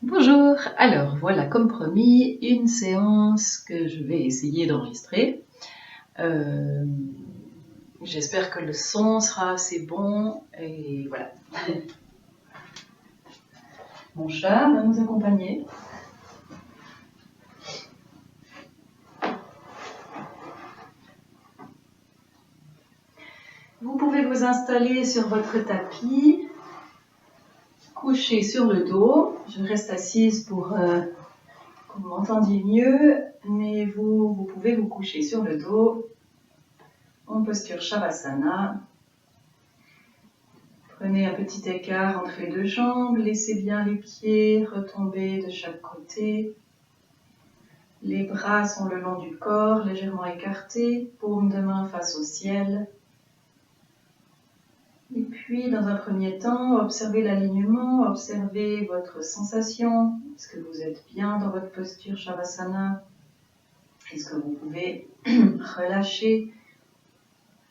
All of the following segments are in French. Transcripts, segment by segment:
Bonjour, alors voilà comme promis une séance que je vais essayer d'enregistrer. J'espère que le son sera assez bon et voilà. Mon chat va nous accompagner. Vous pouvez vous installer sur votre tapis, coucher sur le dos. Je reste assise pour que vous m'entendiez mieux, mais vous pouvez vous coucher sur le dos en posture Shavasana. Prenez un petit écart entre les deux jambes, laissez bien les pieds retomber de chaque côté. Les bras sont le long du corps, légèrement écartés, paume de main face au ciel. Et puis, dans un premier temps, observez l'alignement, observez votre sensation. Est-ce que vous êtes bien dans votre posture Shavasana? Est-ce que vous pouvez relâcher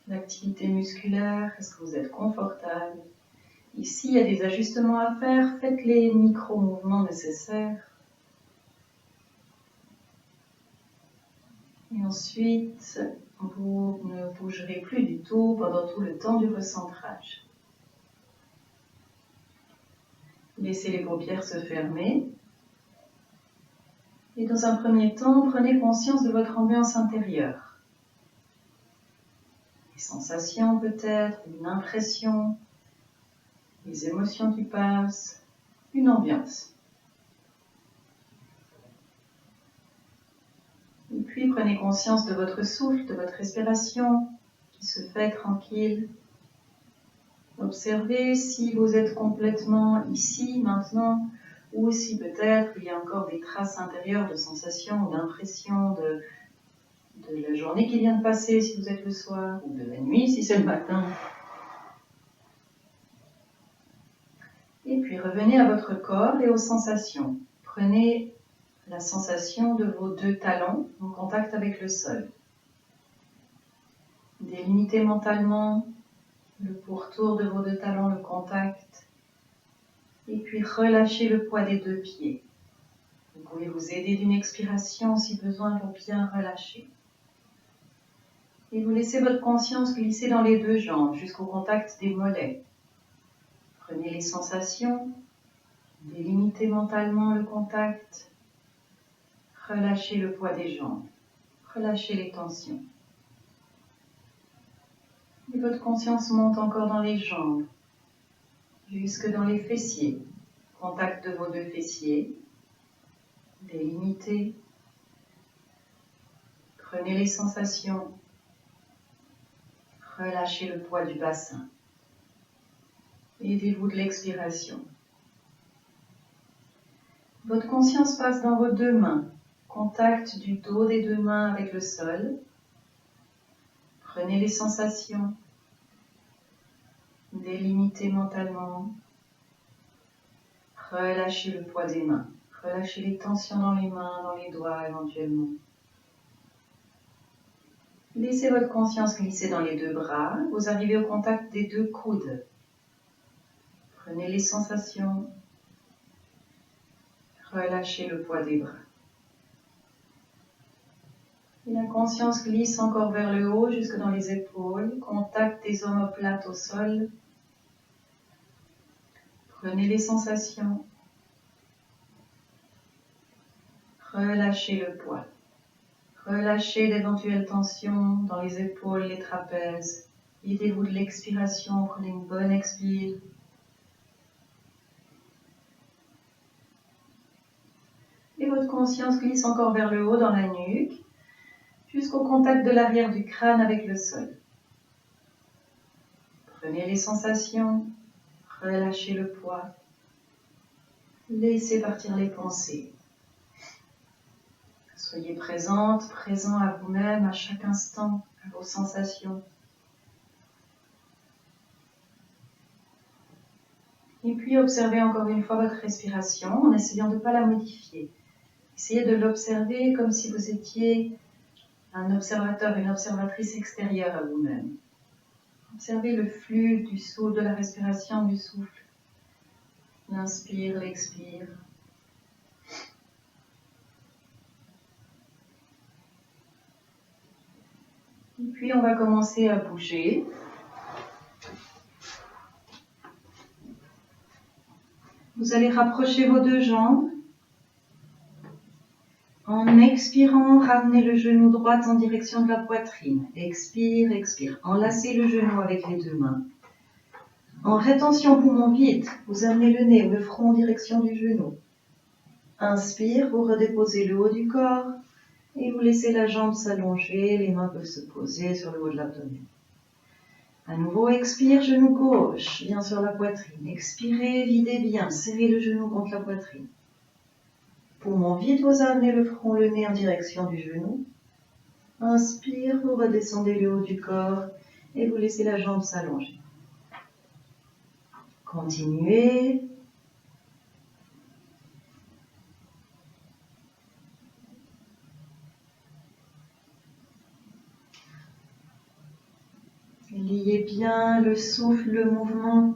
l'activité musculaire? Est-ce que vous êtes confortable? Ici, il y a des ajustements à faire. Faites les micro-mouvements nécessaires. Et ensuite, vous ne bougerez plus du tout pendant tout le temps du recentrage. Laissez les paupières se fermer. Et dans un premier temps, prenez conscience de votre ambiance intérieure. Les sensations peut-être, une impression, les émotions qui passent, une ambiance. Et puis prenez conscience de votre souffle, de votre respiration qui se fait tranquille. Observez si vous êtes complètement ici, maintenant, ou si peut-être il y a encore des traces intérieures de sensations ou d'impressions de la journée qui vient de passer si vous êtes le soir, ou de la nuit si c'est le matin. Et puis revenez à votre corps et aux sensations. Prenez la sensation de vos deux talons en contact avec le sol. Délimitez mentalement le pourtour de vos deux talons, le contact. Et puis relâchez le poids des deux pieds. Vous pouvez vous aider d'une expiration si besoin pour bien relâcher. Et vous laissez votre conscience glisser dans les deux jambes jusqu'au contact des mollets. Prenez les sensations, délimitez mentalement le contact, relâchez le poids des jambes, relâchez les tensions. Et votre conscience monte encore dans les jambes, jusque dans les fessiers. Contact de vos deux fessiers, délimitez. Prenez les sensations, relâchez le poids du bassin. Aidez-vous de l'expiration. Votre conscience passe dans vos deux mains, contact du dos des deux mains avec le sol. Prenez les sensations, délimitez mentalement, relâchez le poids des mains, relâchez les tensions dans les mains, dans les doigts éventuellement. Laissez votre conscience glisser dans les deux bras, vous arrivez au contact des deux coudes. Prenez les sensations, relâchez le poids des bras. Et la conscience glisse encore vers le haut, jusque dans les épaules, contact des omoplates au sol. Prenez les sensations, relâchez le poids. Relâchez d'éventuelles tensions dans les épaules, les trapèzes. Aidez-vous de l'expiration, prenez une bonne expire. Et votre conscience glisse encore vers le haut dans la nuque, jusqu'au contact de l'arrière du crâne avec le sol. Prenez les sensations, relâchez le poids. Laissez partir les pensées. Soyez présente, présent à vous-même, à chaque instant, à vos sensations. Et puis observez encore une fois votre respiration en essayant de ne pas la modifier. Essayez de l'observer comme si vous étiez un observateur, une observatrice extérieure à vous-même. Observez le flux du souffle, de la respiration, du souffle. L'inspire, l'expire. Et puis on va commencer à bouger. Vous allez rapprocher vos deux jambes. En expirant, ramenez le genou droit en direction de la poitrine. Expire, expire. Enlacez le genou avec les deux mains. En rétention poumon vide, vous amenez le nez ou le front en direction du genou. Inspire, vous redéposez le haut du corps et vous laissez la jambe s'allonger. Les mains peuvent se poser sur le haut de l'abdomen. À nouveau, expire, genou gauche, bien sur la poitrine. Expirez, videz bien, serrez le genou contre la poitrine. Poumon vide, vous amenez le front, le nez en direction du genou. Inspire, vous redescendez le haut du corps et vous laissez la jambe s'allonger. Continuez. Liez bien le souffle, le mouvement.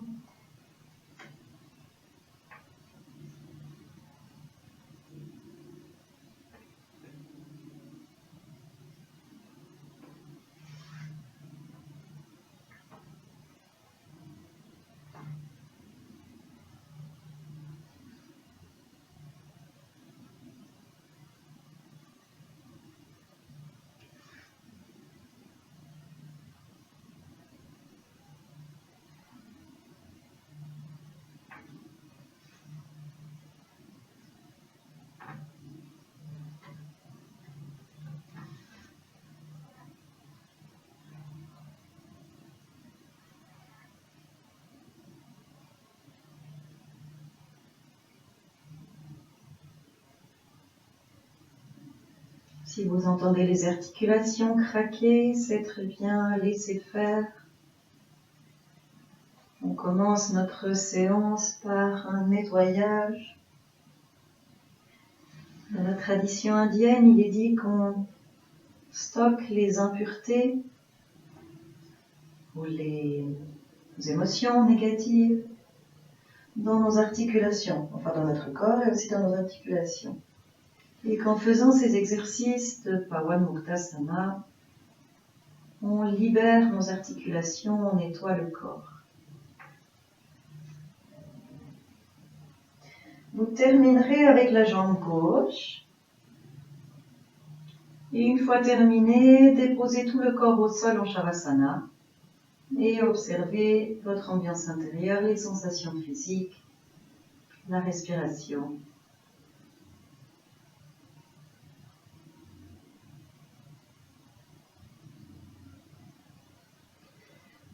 Si vous entendez les articulations craquer, c'est très bien, laissez faire. On commence notre séance par un nettoyage. Dans la tradition indienne, il est dit qu'on stocke les impuretés ou les émotions négatives dans nos articulations, enfin dans notre corps et aussi dans nos articulations. Et qu'en faisant ces exercices de Pawanmuktasana, on libère nos articulations, on nettoie le corps. Vous terminerez avec la jambe gauche. Et une fois terminé, déposez tout le corps au sol en Shavasana et observez votre ambiance intérieure, les sensations physiques, la respiration.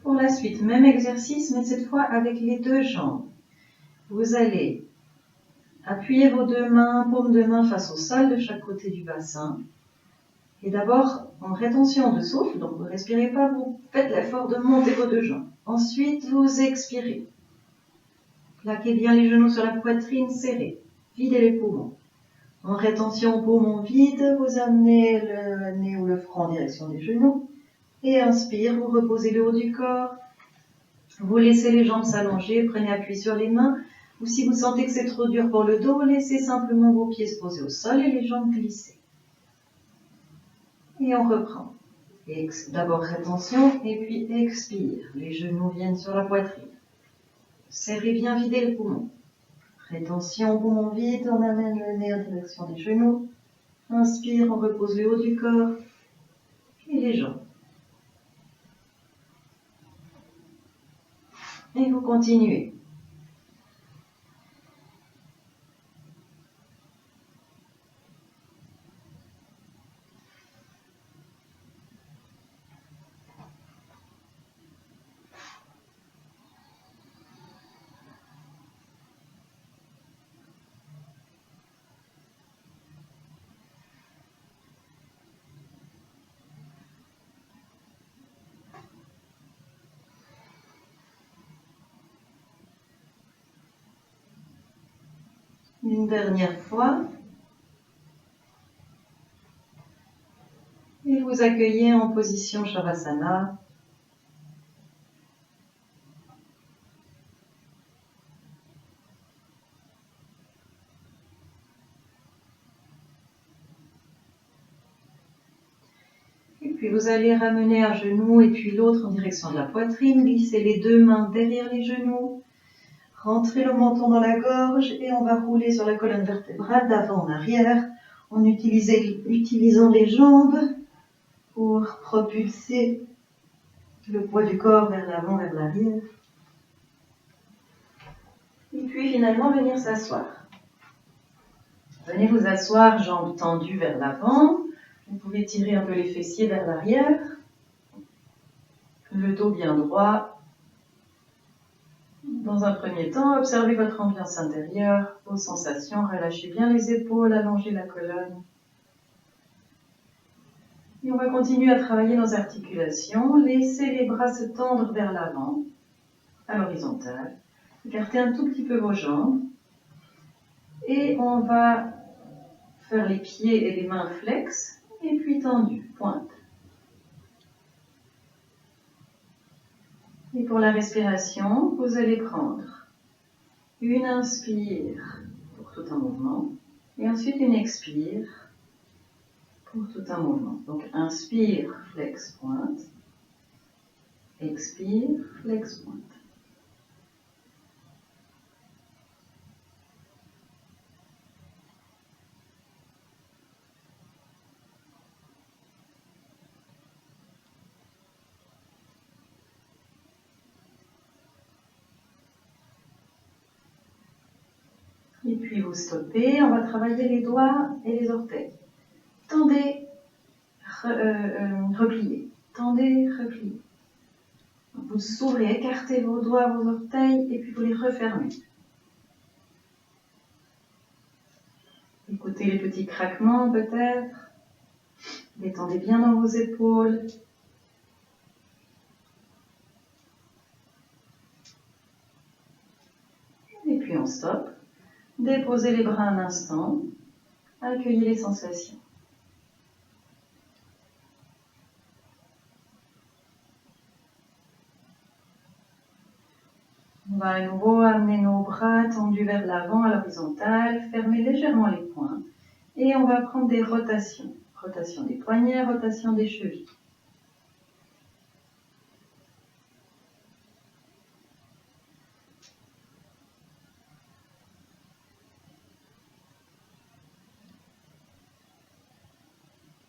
Pour la suite, même exercice, mais cette fois avec les deux jambes. Vous allez appuyer vos deux mains, paumes de main face au sol de chaque côté du bassin. Et d'abord, en rétention de souffle, donc vous ne respirez pas, vous faites l'effort de monter vos deux jambes. Ensuite, vous expirez. Plaquez bien les genoux sur la poitrine, serrez. Videz les poumons. En rétention poumon vide, vous amenez le nez ou le front en direction des genoux. Et inspire, vous reposez le haut du corps. Vous laissez les jambes s'allonger, prenez appui sur les mains. Ou si vous sentez que c'est trop dur pour le dos, laissez simplement vos pieds se poser au sol et les jambes glisser. Et on reprend. D'abord rétention et puis expire. Les genoux viennent sur la poitrine. Serrez bien, videz le poumon. Rétention, poumon vide, on amène le nez en direction des genoux. Inspire, on repose le haut du corps et les jambes. Et vous continuez. Une dernière fois. Et vous accueillez en position Shavasana. Et puis vous allez ramener un genou et puis l'autre en direction de la poitrine. Glissez les deux mains derrière les genoux. Rentrez le menton dans la gorge et on va rouler sur la colonne vertébrale d'avant en arrière en utilisant les jambes pour propulser le poids du corps vers l'avant, vers l'arrière. Et puis finalement venir s'asseoir. Venez vous asseoir, jambes tendues vers l'avant. Vous pouvez tirer un peu les fessiers vers l'arrière. Le dos bien droit. Dans un premier temps, observez votre ambiance intérieure, vos sensations. Relâchez bien les épaules, allongez la colonne. Et on va continuer à travailler nos articulations. Laissez les bras se tendre vers l'avant, à l'horizontale. Écartez un tout petit peu vos jambes. Et on va faire les pieds et les mains flex, et puis tendus, pointe. Et pour la respiration, vous allez prendre une inspire pour tout un mouvement, et ensuite une expire pour tout un mouvement. Donc inspire, flex, pointe. Expire, flex, pointe. Et puis vous stoppez, on va travailler les doigts et les orteils. Tendez, repliez. Tendez, repliez. Vous s'ouvrez, écartez vos doigts, vos orteils, et puis vous les refermez. Écoutez les petits craquements peut-être. Détendez bien dans vos épaules. Et puis on stoppe. Déposez les bras un instant. Accueillez les sensations. On va à nouveau amener nos bras tendus vers l'avant à l'horizontale. Fermez légèrement les poings. Et on va prendre des rotations. Rotation des poignets, rotation des chevilles.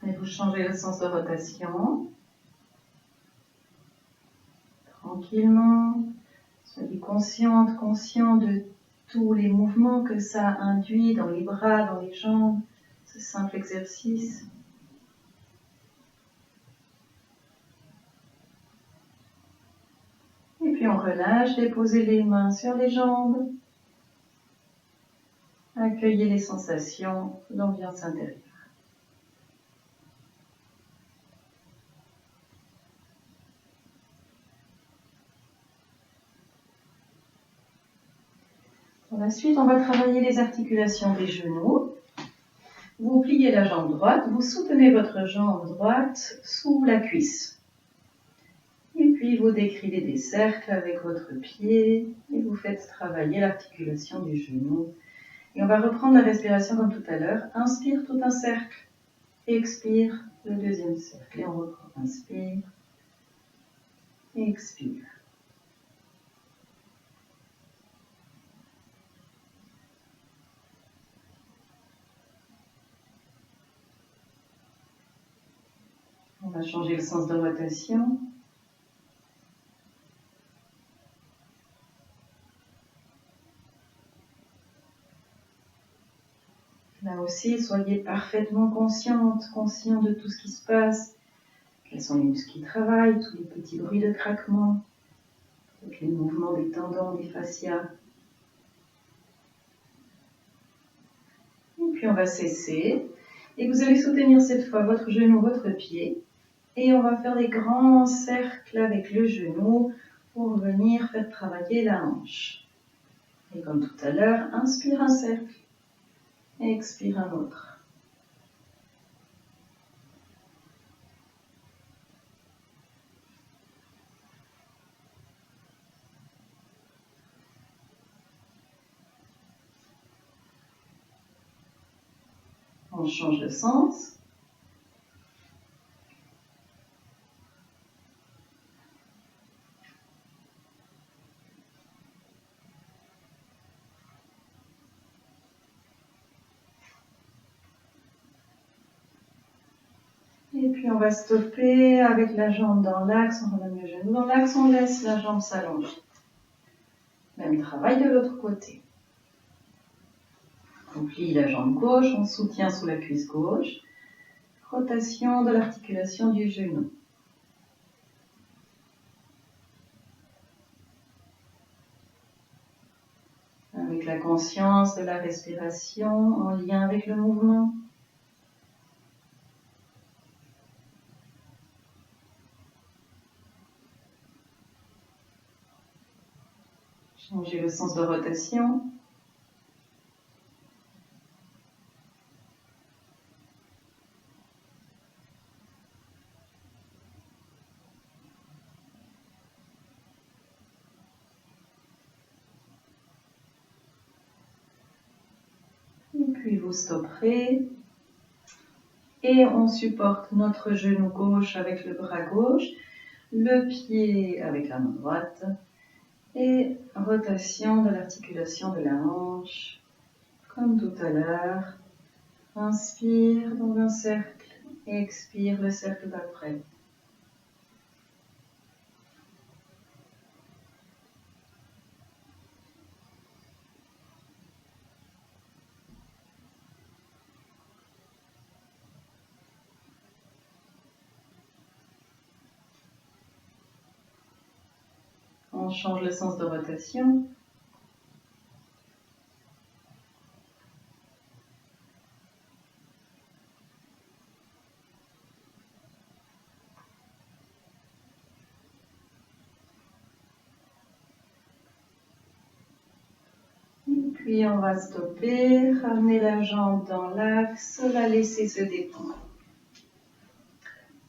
Et vous changez le sens de rotation. Tranquillement. Soyez consciente, conscient de tous les mouvements que ça induit dans les bras, dans les jambes. Ce simple exercice. Et puis on relâche, déposez les mains sur les jambes. Accueillez les sensations, l'ambiance intérieure. Pour la suite, on va travailler les articulations des genoux. Vous pliez la jambe droite, vous soutenez votre jambe droite sous la cuisse. Et puis vous décrivez des cercles avec votre pied et vous faites travailler l'articulation du genou. Et on va reprendre la respiration comme tout à l'heure. Inspire tout un cercle. Expire le deuxième cercle. Et on reprend. Inspire. Expire. On va changer le sens de rotation. Là aussi, soyez parfaitement consciente, conscient de tout ce qui se passe. Quels sont les muscles qui travaillent, tous les petits bruits de craquement, avec les mouvements des tendons, des fascias. Et puis on va cesser. Et vous allez soutenir cette fois votre genou, votre pied. Et on va faire des grands cercles avec le genou pour venir faire travailler la hanche. Et comme tout à l'heure, inspire un cercle. Expire un autre. On change de sens. Et puis on va stopper avec la jambe dans l'axe, on ramène le genou dans l'axe, on laisse la jambe s'allonger. Même travail de l'autre côté. On plie la jambe gauche, on soutient sous la cuisse gauche. Rotation de l'articulation du genou. Avec la conscience de la respiration en lien avec le mouvement. Changez le sens de rotation. Et puis vous stopperez. Et on supporte notre genou gauche avec le bras gauche, le pied avec la main droite. Et rotation de l'articulation de la hanche, comme tout à l'heure. Inspire dans un cercle, expire le cercle d'après. On change le sens de rotation. Puis on va stopper, ramener la jambe dans l'axe, la laisser se détendre.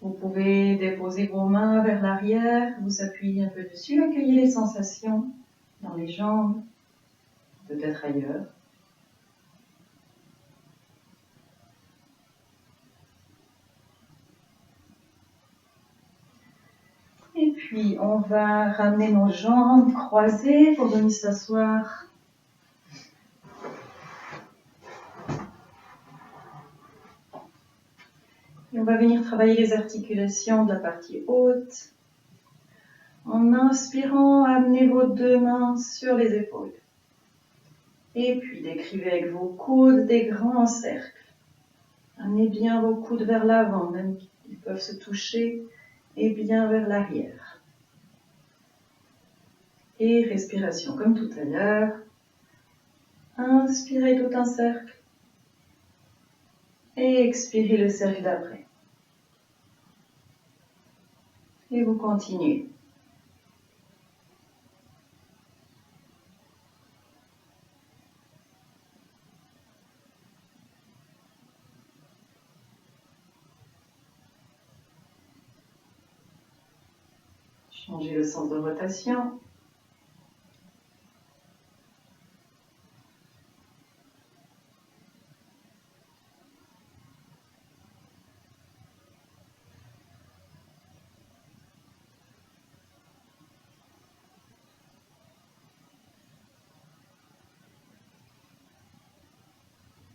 Vous pouvez déposer vos mains vers l'arrière, vous appuyez un peu dessus, accueillez les sensations dans les jambes, peut-être ailleurs. Et puis on va ramener nos jambes croisées pour venir s'asseoir. Et on va venir travailler les articulations de la partie haute. En inspirant, amenez vos deux mains sur les épaules. Et puis décrivez avec vos coudes des grands cercles. Amenez bien vos coudes vers l'avant, même qu'ils peuvent se toucher, et bien vers l'arrière. Et respiration comme tout à l'heure. Inspirez tout un cercle. Et expirez le cercle d'après. Et vous continuez. Changez le sens de rotation.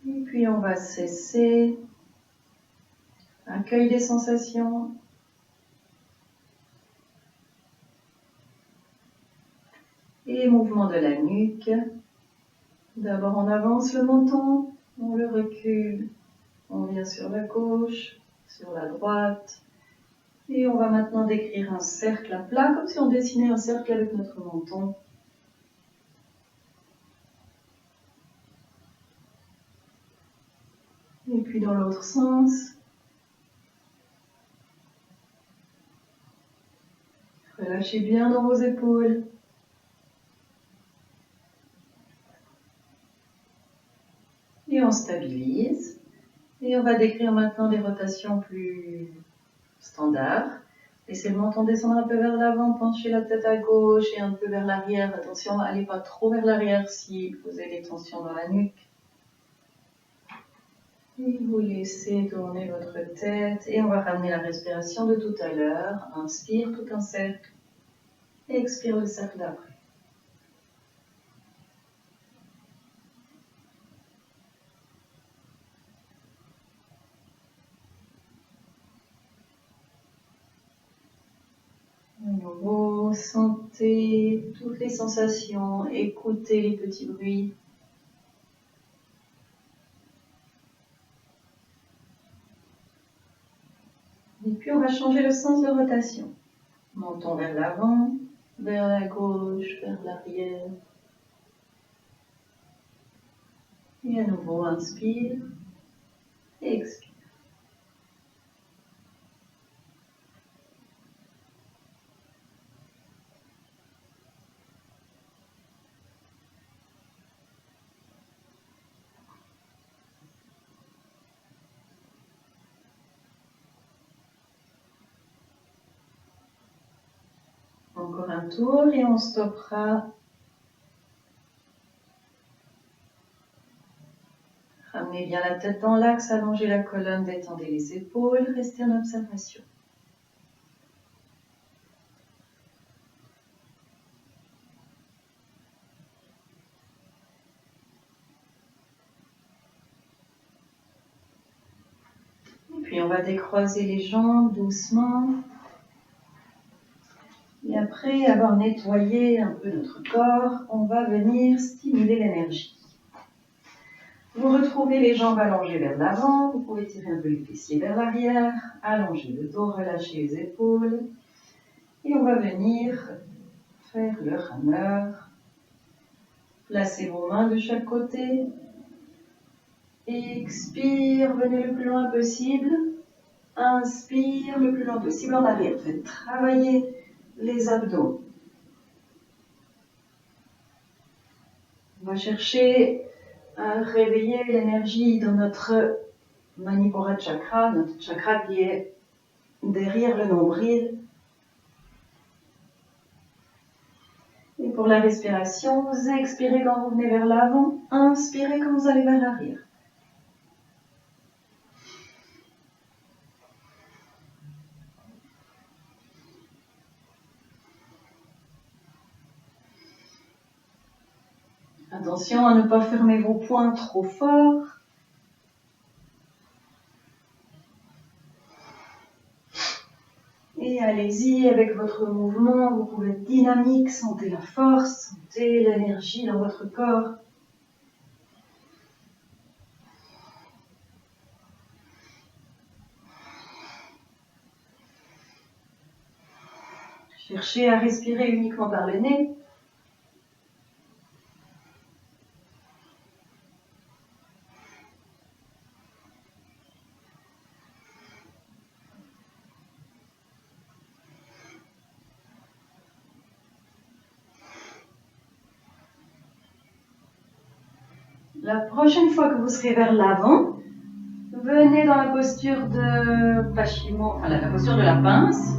Et puis on va cesser. Accueil des sensations. Et mouvement de la nuque. D'abord on avance le menton, on le recule, on vient sur la gauche, sur la droite. Et on va maintenant décrire un cercle à plat, comme si on dessinait un cercle avec notre menton. Et puis dans l'autre sens. Relâchez bien dans vos épaules. Et on stabilise. Et on va décrire maintenant des rotations plus standards. Laissez le menton descendre un peu vers l'avant, penchez la tête à gauche et un peu vers l'arrière. Attention, n'allez pas trop vers l'arrière si vous avez des tensions dans la nuque. Et vous laissez tourner votre tête et on va ramener la respiration de tout à l'heure. Inspire tout un cercle. Expire le cercle d'après. Ressentez toutes les sensations, écoutez les petits bruits. Et puis on va changer le sens de rotation. Montons vers l'avant, vers la gauche, vers l'arrière. Et à nouveau, inspire et expire. Encore un tour et on stoppera. Ramenez bien la tête dans l'axe, allongez la colonne, détendez les épaules, restez en observation. Et puis on va décroiser les jambes doucement. Et après avoir nettoyé un peu notre corps, on va venir stimuler l'énergie. Vous retrouvez les jambes allongées vers l'avant, vous pouvez tirer un peu les fessiers vers l'arrière, allonger le dos, relâcher les épaules. Et on va venir faire le rameur. Placez vos mains de chaque côté. Expire, venez le plus loin possible. Inspire le plus loin possible en arrière. Faites travailler les abdos. On va chercher à réveiller l'énergie dans notre Manipura chakra, notre chakra qui est derrière le nombril. Et pour la respiration, vous expirez quand vous venez vers l'avant, inspirez quand vous allez vers l'arrière. Attention à ne pas fermer vos poings trop fort. Et allez-y avec votre mouvement, vous pouvez être dynamique, sentez la force, sentez l'énergie dans votre corps. Cherchez à respirer uniquement par le nez. La prochaine fois que vous serez vers l'avant, venez dans la posture de Pashimo, enfin la posture de la pince.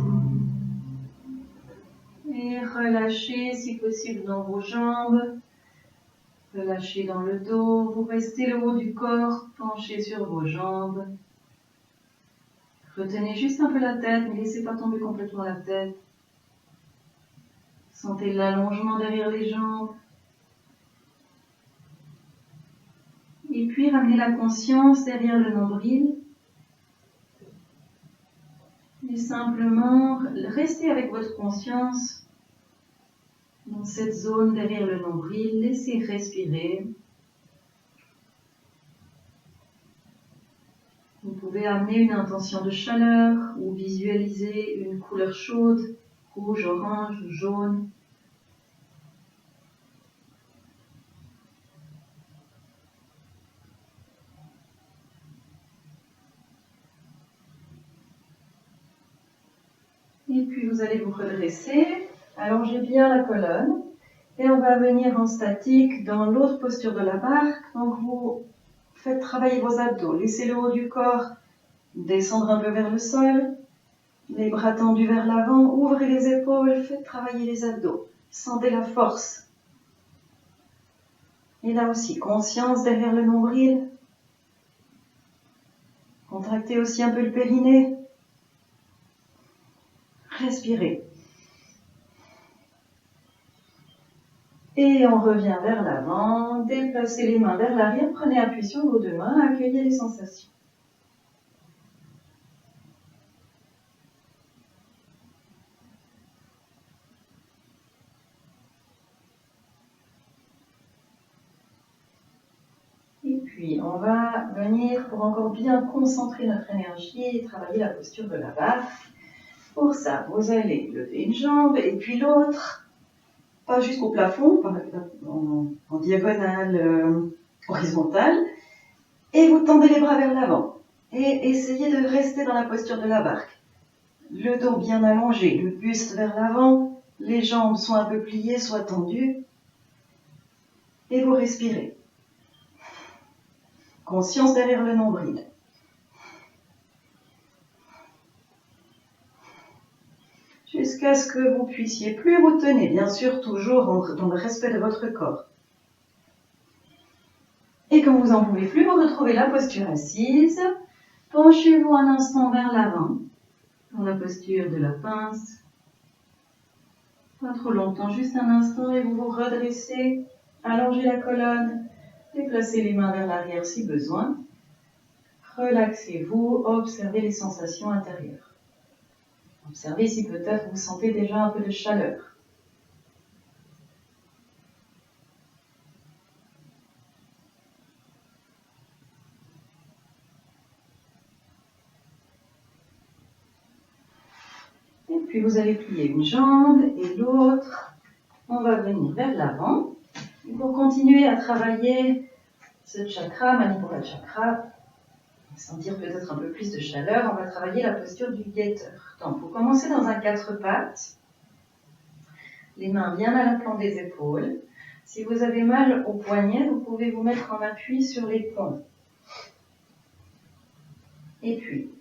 Et relâchez si possible dans vos jambes. Relâchez dans le dos. Vous restez le haut du corps penché sur vos jambes. Retenez juste un peu la tête, ne laissez pas tomber complètement la tête. Sentez l'allongement derrière les jambes. Et puis ramenez la conscience derrière le nombril. Et simplement restez avec votre conscience dans cette zone derrière le nombril. Laissez respirer. Vous pouvez amener une intention de chaleur ou visualiser une couleur chaude, rouge, orange ou jaune. Et puis vous allez vous redresser, allongez bien la colonne et on va venir en statique dans l'autre posture de la barque. Donc vous faites travailler vos abdos, laissez le haut du corps descendre un peu vers le sol, les bras tendus vers l'avant, ouvrez les épaules, faites travailler les abdos, sentez la force. Et là aussi, conscience derrière le nombril, contractez aussi un peu le périnée. Respirez. Et on revient vers l'avant, déplacez les mains vers l'arrière, prenez appui sur vos deux mains, accueillez les sensations. puis on va venir pour encore bien concentrer notre énergie et travailler la posture de la barque. Pour ça, vous allez lever une jambe et puis l'autre, pas jusqu'au plafond, en diagonale, horizontale, et vous tendez les bras vers l'avant. Et essayez de rester dans la posture de la barque. Le dos bien allongé, le buste vers l'avant, les jambes soit un peu pliées, soit tendues, et vous respirez. Conscience derrière le nombril. Jusqu'à ce que vous puissiez plus vous tenir, bien sûr toujours dans le respect de votre corps. Et quand vous n'en pouvez plus, vous retrouvez la posture assise. Penchez-vous un instant vers l'avant, dans la posture de la pince. Pas trop longtemps, juste un instant, et vous vous redressez, allongez la colonne, déplacez les mains vers l'arrière si besoin. Relaxez-vous, observez les sensations intérieures. Observez si peut-être vous sentez déjà un peu de chaleur. Et puis vous allez plier une jambe et l'autre. On va venir vers l'avant. Et pour continuer à travailler ce chakra, Manipura Chakra, sentir peut-être un peu plus de chaleur, on va travailler la posture du guetteur. Donc, vous commencez dans un 4 pattes, les mains bien à la plante des épaules. Si vous avez mal au poignet, vous pouvez vous mettre en appui sur les poings. Et puis,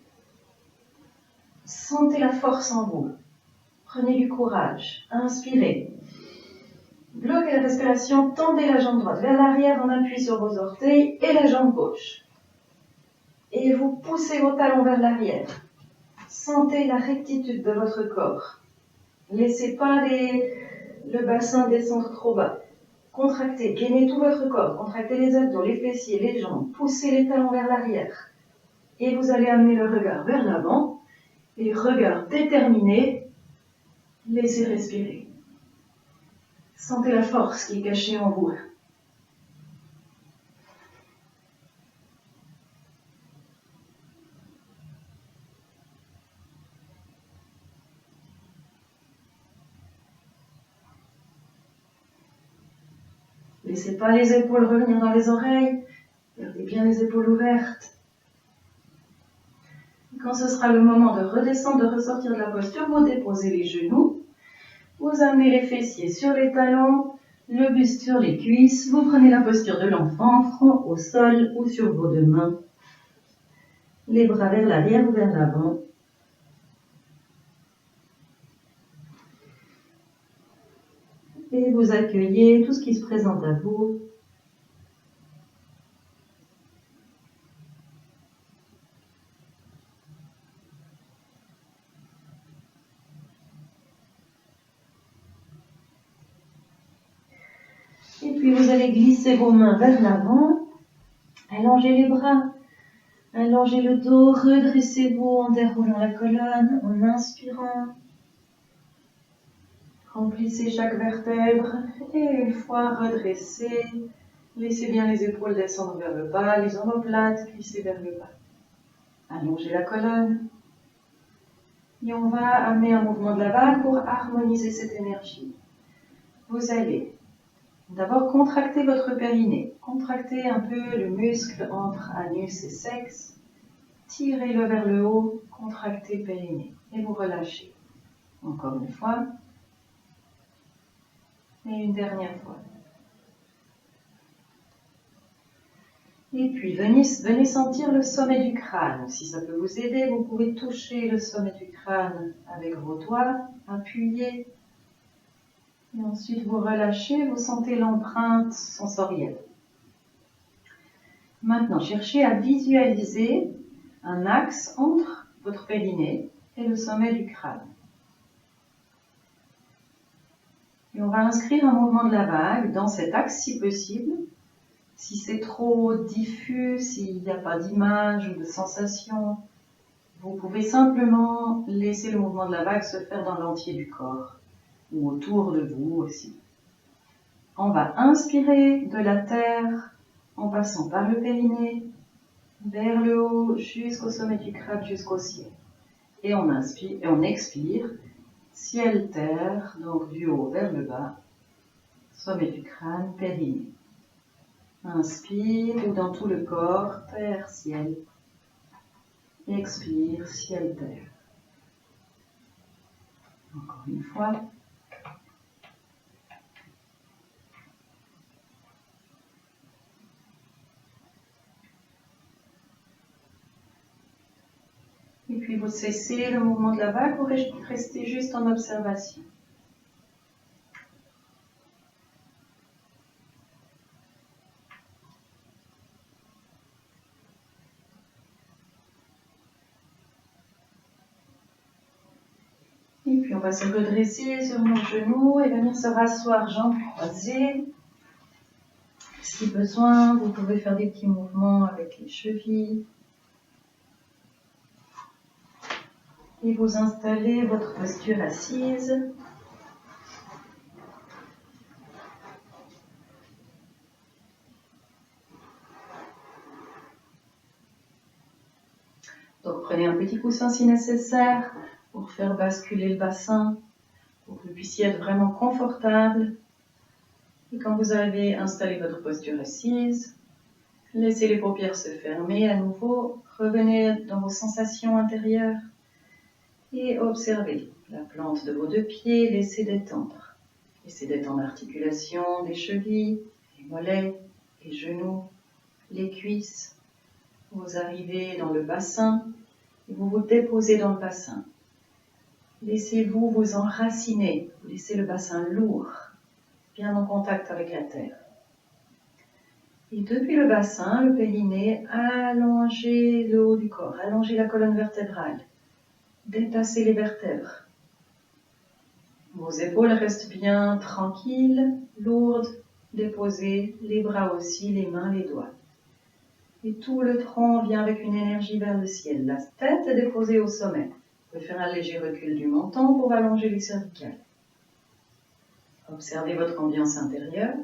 sentez la force en vous. Prenez du courage. Inspirez. Bloquez la respiration, tendez la jambe droite vers l'arrière en appui sur vos orteils et la jambe gauche. Et vous poussez vos talons vers l'arrière. Sentez la rectitude de votre corps. Laissez pas le bassin descendre trop bas. Contractez, gainez tout votre corps. Contractez les abdos, les fessiers, les jambes. Poussez les talons vers l'arrière. Et vous allez amener le regard vers l'avant. Et regard déterminé, laissez respirer. Sentez la force qui est cachée en vous. Laissez pas les épaules revenir dans les oreilles. Gardez bien les épaules ouvertes. Quand ce sera le moment de redescendre, de ressortir de la posture, vous déposez les genoux. Vous amenez les fessiers sur les talons, le buste sur les cuisses. Vous prenez la posture de l'enfant, front au sol ou sur vos deux mains. Les bras vers l'arrière ou vers l'avant. Et vous accueillez tout ce qui se présente à vous. Et puis vous allez glisser vos mains vers l'avant, allongez les bras, allongez le dos, redressez-vous en déroulant la colonne, en inspirant. Remplissez chaque vertèbre et une fois redressé, laissez bien les épaules descendre vers le bas, les omoplates glisser vers le bas. Allongez la colonne. Et on va amener un mouvement de la vague pour harmoniser cette énergie. Vous allez d'abord contracter votre périnée. Contractez un peu le muscle entre anus et sexe. Tirez-le vers le haut, contractez périnée. Et vous relâchez. Encore une fois. Et une dernière fois. Et puis, venez sentir le sommet du crâne. Si ça peut vous aider, vous pouvez toucher le sommet du crâne avec vos doigts, appuyer. Et ensuite, vous relâchez, vous sentez l'empreinte sensorielle. Maintenant, cherchez à visualiser un axe entre votre périnée et le sommet du crâne. Et on va inscrire un mouvement de la vague dans cet axe si possible. Si c'est trop diffus, s'il n'y a pas d'image ou de sensation, vous pouvez simplement laisser le mouvement de la vague se faire dans l'entier du corps ou autour de vous aussi. On va inspirer de la terre en passant par le périnée, vers le haut, jusqu'au sommet du crâne, jusqu'au ciel. Et on inspire et on expire, ciel-terre, donc du haut vers le bas, sommet du crâne, périnée. Inspire ou dans tout le corps, terre, ciel. Expire, ciel, terre. Encore une fois. Et puis vous cessez le mouvement de la vague, vous restez juste en observation. Et puis on va se redresser sur nos genoux et venir se rasseoir jambes croisées. Si besoin, vous pouvez faire des petits mouvements avec les chevilles. Et vous installez votre posture assise. Donc prenez un petit coussin si nécessaire pour faire basculer le bassin, pour que vous puissiez être vraiment confortable. Et quand vous avez installé votre posture assise, laissez les paupières se fermer à nouveau, revenez dans vos sensations intérieures et observez la plante de vos deux pieds, laissez détendre. Laissez détendre l'articulation des chevilles, les mollets, les genoux, les cuisses. Vous arrivez dans le bassin et vous vous déposez dans le bassin. Laissez-vous vous enraciner, laissez le bassin lourd, bien en contact avec la terre. Et depuis le bassin, le périnée, allongez le haut du corps, allongez la colonne vertébrale, détassez les vertèbres. Vos épaules restent bien tranquilles, lourdes, déposées, les bras aussi, les mains, les doigts. Et tout le tronc vient avec une énergie vers le ciel. La tête est déposée au sommet. Vous pouvez faire un léger recul du menton pour allonger les cervicales. Observez votre ambiance intérieure.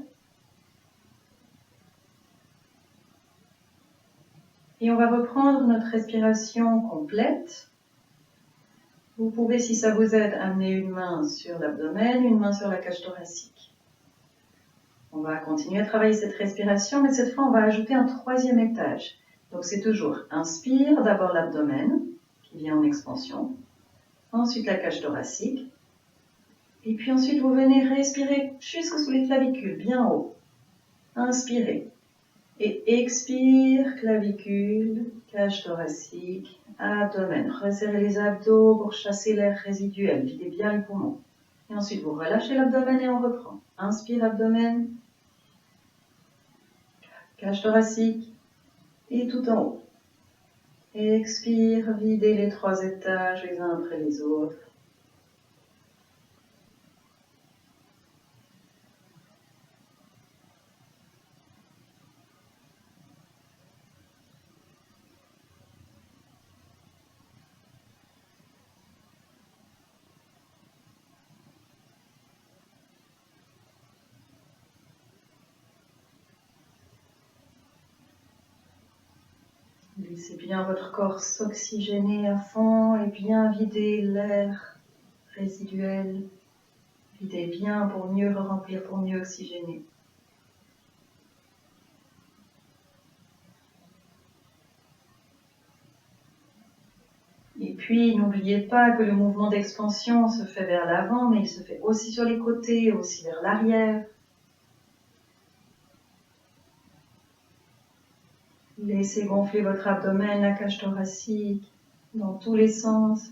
Et on va reprendre notre respiration complète. Vous pouvez, si ça vous aide, amener une main sur l'abdomen, une main sur la cage thoracique. On va continuer à travailler cette respiration, mais cette fois, on va ajouter un troisième étage. Donc, c'est toujours inspire, d'abord l'abdomen, qui vient en expansion. Ensuite, la cage thoracique. Et puis ensuite, vous venez respirer jusque sous les clavicules, bien haut. Inspirez. Et expire, clavicule, cage thoracique, abdomen. Resserrez les abdos pour chasser l'air résiduel. Videz bien les poumons. Et ensuite, vous relâchez l'abdomen et on reprend. Inspire, abdomen, cage thoracique et tout en haut. Expire, videz les trois étages les uns après les autres. Laissez bien votre corps s'oxygéner à fond et bien vider l'air résiduel. Videz bien pour mieux le remplir, pour mieux oxygéner. Et puis, n'oubliez pas que le mouvement d'expansion se fait vers l'avant, mais il se fait aussi sur les côtés, aussi vers l'arrière. Laissez gonfler votre abdomen, la cage thoracique, dans tous les sens.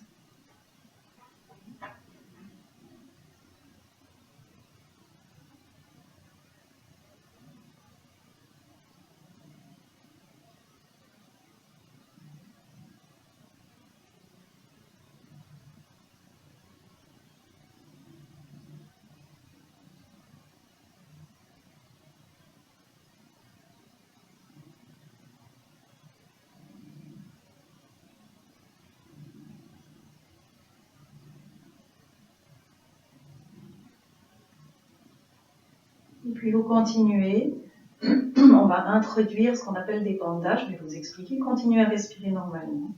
Et puis vous continuez on va introduire ce qu'on appelle des bandages. Je vais vous expliquer. Continuez à respirer normalement.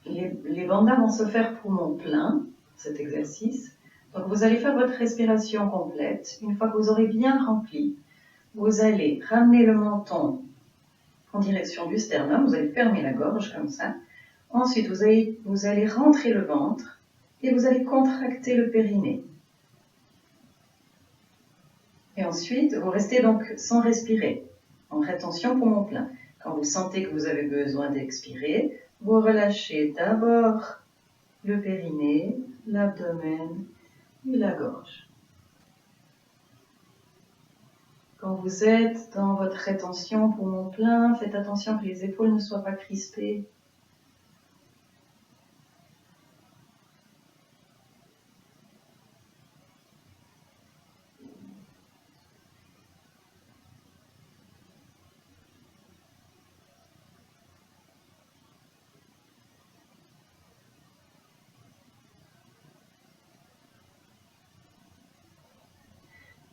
Les bandas vont se faire poumon plein, cet exercice. Donc vous allez faire votre respiration complète. Une fois que vous aurez bien rempli, vous allez ramener le menton en direction du sternum. Vous allez fermer la gorge comme ça. Ensuite, vous allez rentrer le ventre et vous allez contracter le périnée. Et ensuite, vous restez donc sans respirer, en rétention poumon plein. Quand vous sentez que vous avez besoin d'expirer, vous relâchez d'abord le périnée, l'abdomen et la gorge. Quand vous êtes dans votre rétention poumon plein, faites attention que les épaules ne soient pas crispées.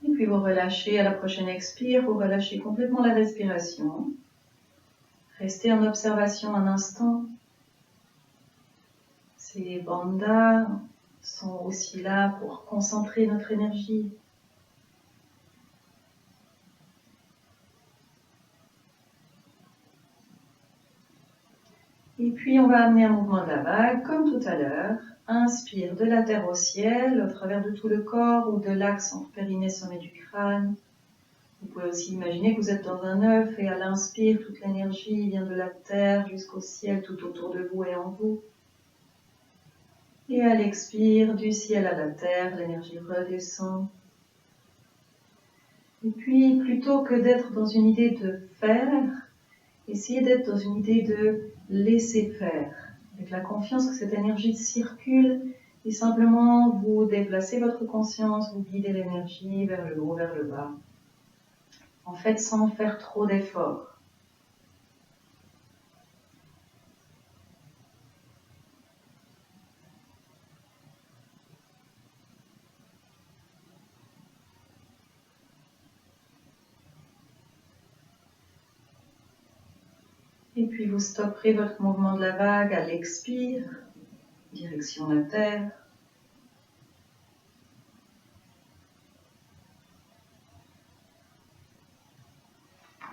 Et puis vous relâchez à la prochaine expire, vous relâchez complètement la respiration. Restez en observation un instant. Ces bandas sont aussi là pour concentrer notre énergie. Et puis on va amener un mouvement de la vague, comme tout à l'heure. Inspire de la terre au ciel, au travers de tout le corps ou de l'axe entre périnée et sommet du crâne. Vous pouvez aussi imaginer que vous êtes dans un œuf et à l'inspire, toute l'énergie vient de la terre jusqu'au ciel, tout autour de vous et en vous. Et à l'expire, du ciel à la terre, l'énergie redescend. Et puis, plutôt que d'être dans une idée de faire, essayez d'être dans une idée de laisser faire, avec la confiance que cette énergie circule et simplement vous déplacez votre conscience, vous guidez l'énergie vers le haut, vers le bas. En fait, sans faire trop d'efforts. Et puis vous stopperez votre mouvement de la vague à l'expire, direction la terre.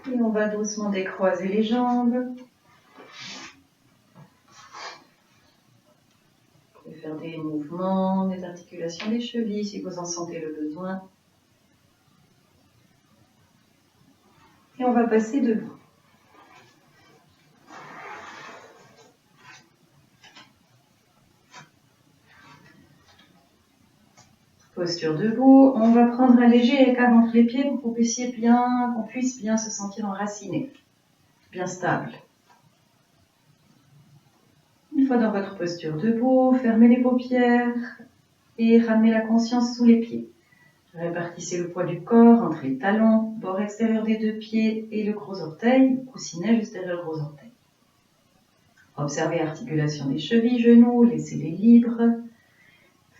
Et on va doucement décroiser les jambes. Vous pouvez faire des mouvements, des articulations des chevilles si vous en sentez le besoin. Et on va passer debout. Posture debout, on va prendre un léger écart entre les pieds pour qu'on puisse bien se sentir enraciné, bien stable. Une fois dans votre posture debout, fermez les paupières et ramenez la conscience sous les pieds. Répartissez le poids du corps entre les talons, bord extérieur des deux pieds et le gros orteil, le coussinet juste derrière le gros orteil. Observez l'articulation des chevilles, genoux, laissez-les libres.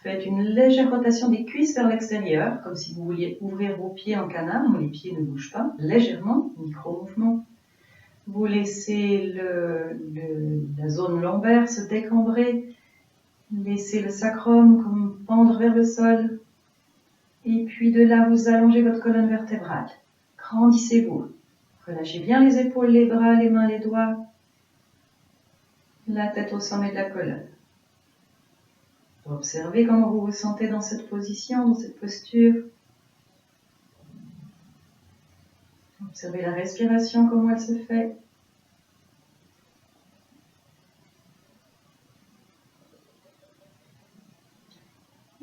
Faites une légère rotation des cuisses vers l'extérieur, comme si vous vouliez ouvrir vos pieds en canard, mais les pieds ne bougent pas, légèrement, micro-mouvement. Vous laissez la zone lombaire se décambrer, laissez le sacrum comme pendre vers le sol, et puis de là, vous allongez votre colonne vertébrale. Grandissez-vous. Relâchez bien les épaules, les bras, les mains, les doigts, la tête au sommet de la colonne. Observez comment vous vous sentez dans cette position, dans cette posture. Observez la respiration, comment elle se fait.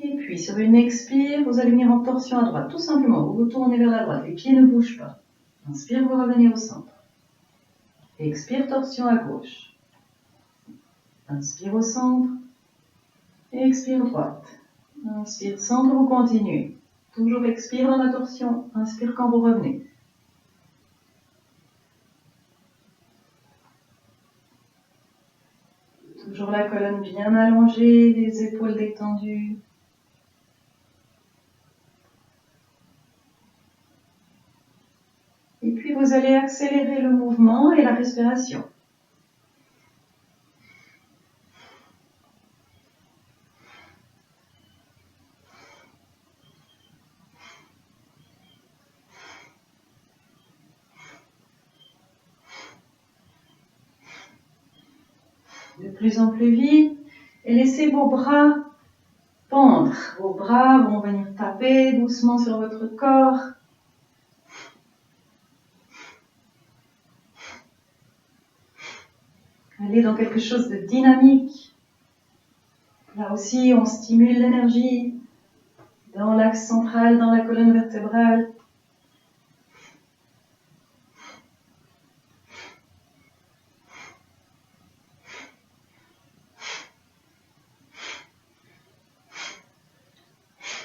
Et puis, sur une expire, vous allez venir en torsion à droite. Tout simplement, vous vous tournez vers la droite. Les pieds ne bougent pas. Inspire, vous revenez au centre. Expire, torsion à gauche. Inspire au centre. Expire droite. Inspire, centre, vous continuez. Toujours expire dans la torsion. Inspire quand vous revenez. Toujours la colonne bien allongée, les épaules détendues. vous allez accélérer le mouvement et la respiration. De plus en plus vite, et laissez vos bras pendre. Vos bras vont venir taper doucement sur votre corps. Allez dans quelque chose de dynamique. Là aussi, on stimule l'énergie dans l'axe central, dans la colonne vertébrale.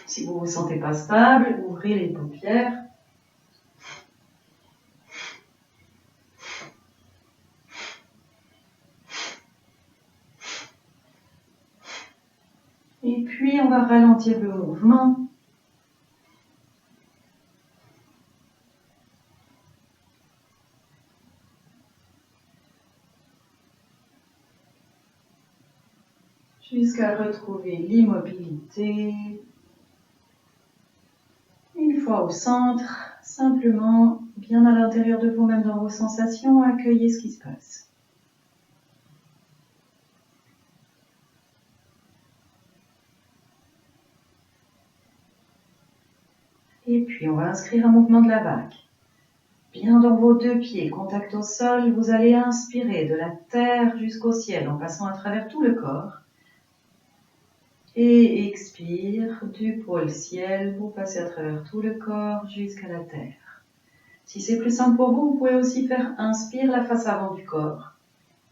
Si vous ne vous sentez pas stable, ouvrez les paupières. Et puis, on va ralentir le mouvement. Jusqu'à retrouver l'immobilité. Une fois au centre, simplement, bien à l'intérieur de vous-même dans vos sensations, accueillez ce qui se passe. Et puis, on va inscrire un mouvement de la vague. Bien dans vos deux pieds, contact au sol, vous allez inspirer de la terre jusqu'au ciel en passant à travers tout le corps. Et expire du pôle ciel, vous passez à travers tout le corps jusqu'à la terre. Si c'est plus simple pour vous, vous pouvez aussi faire inspire la face avant du corps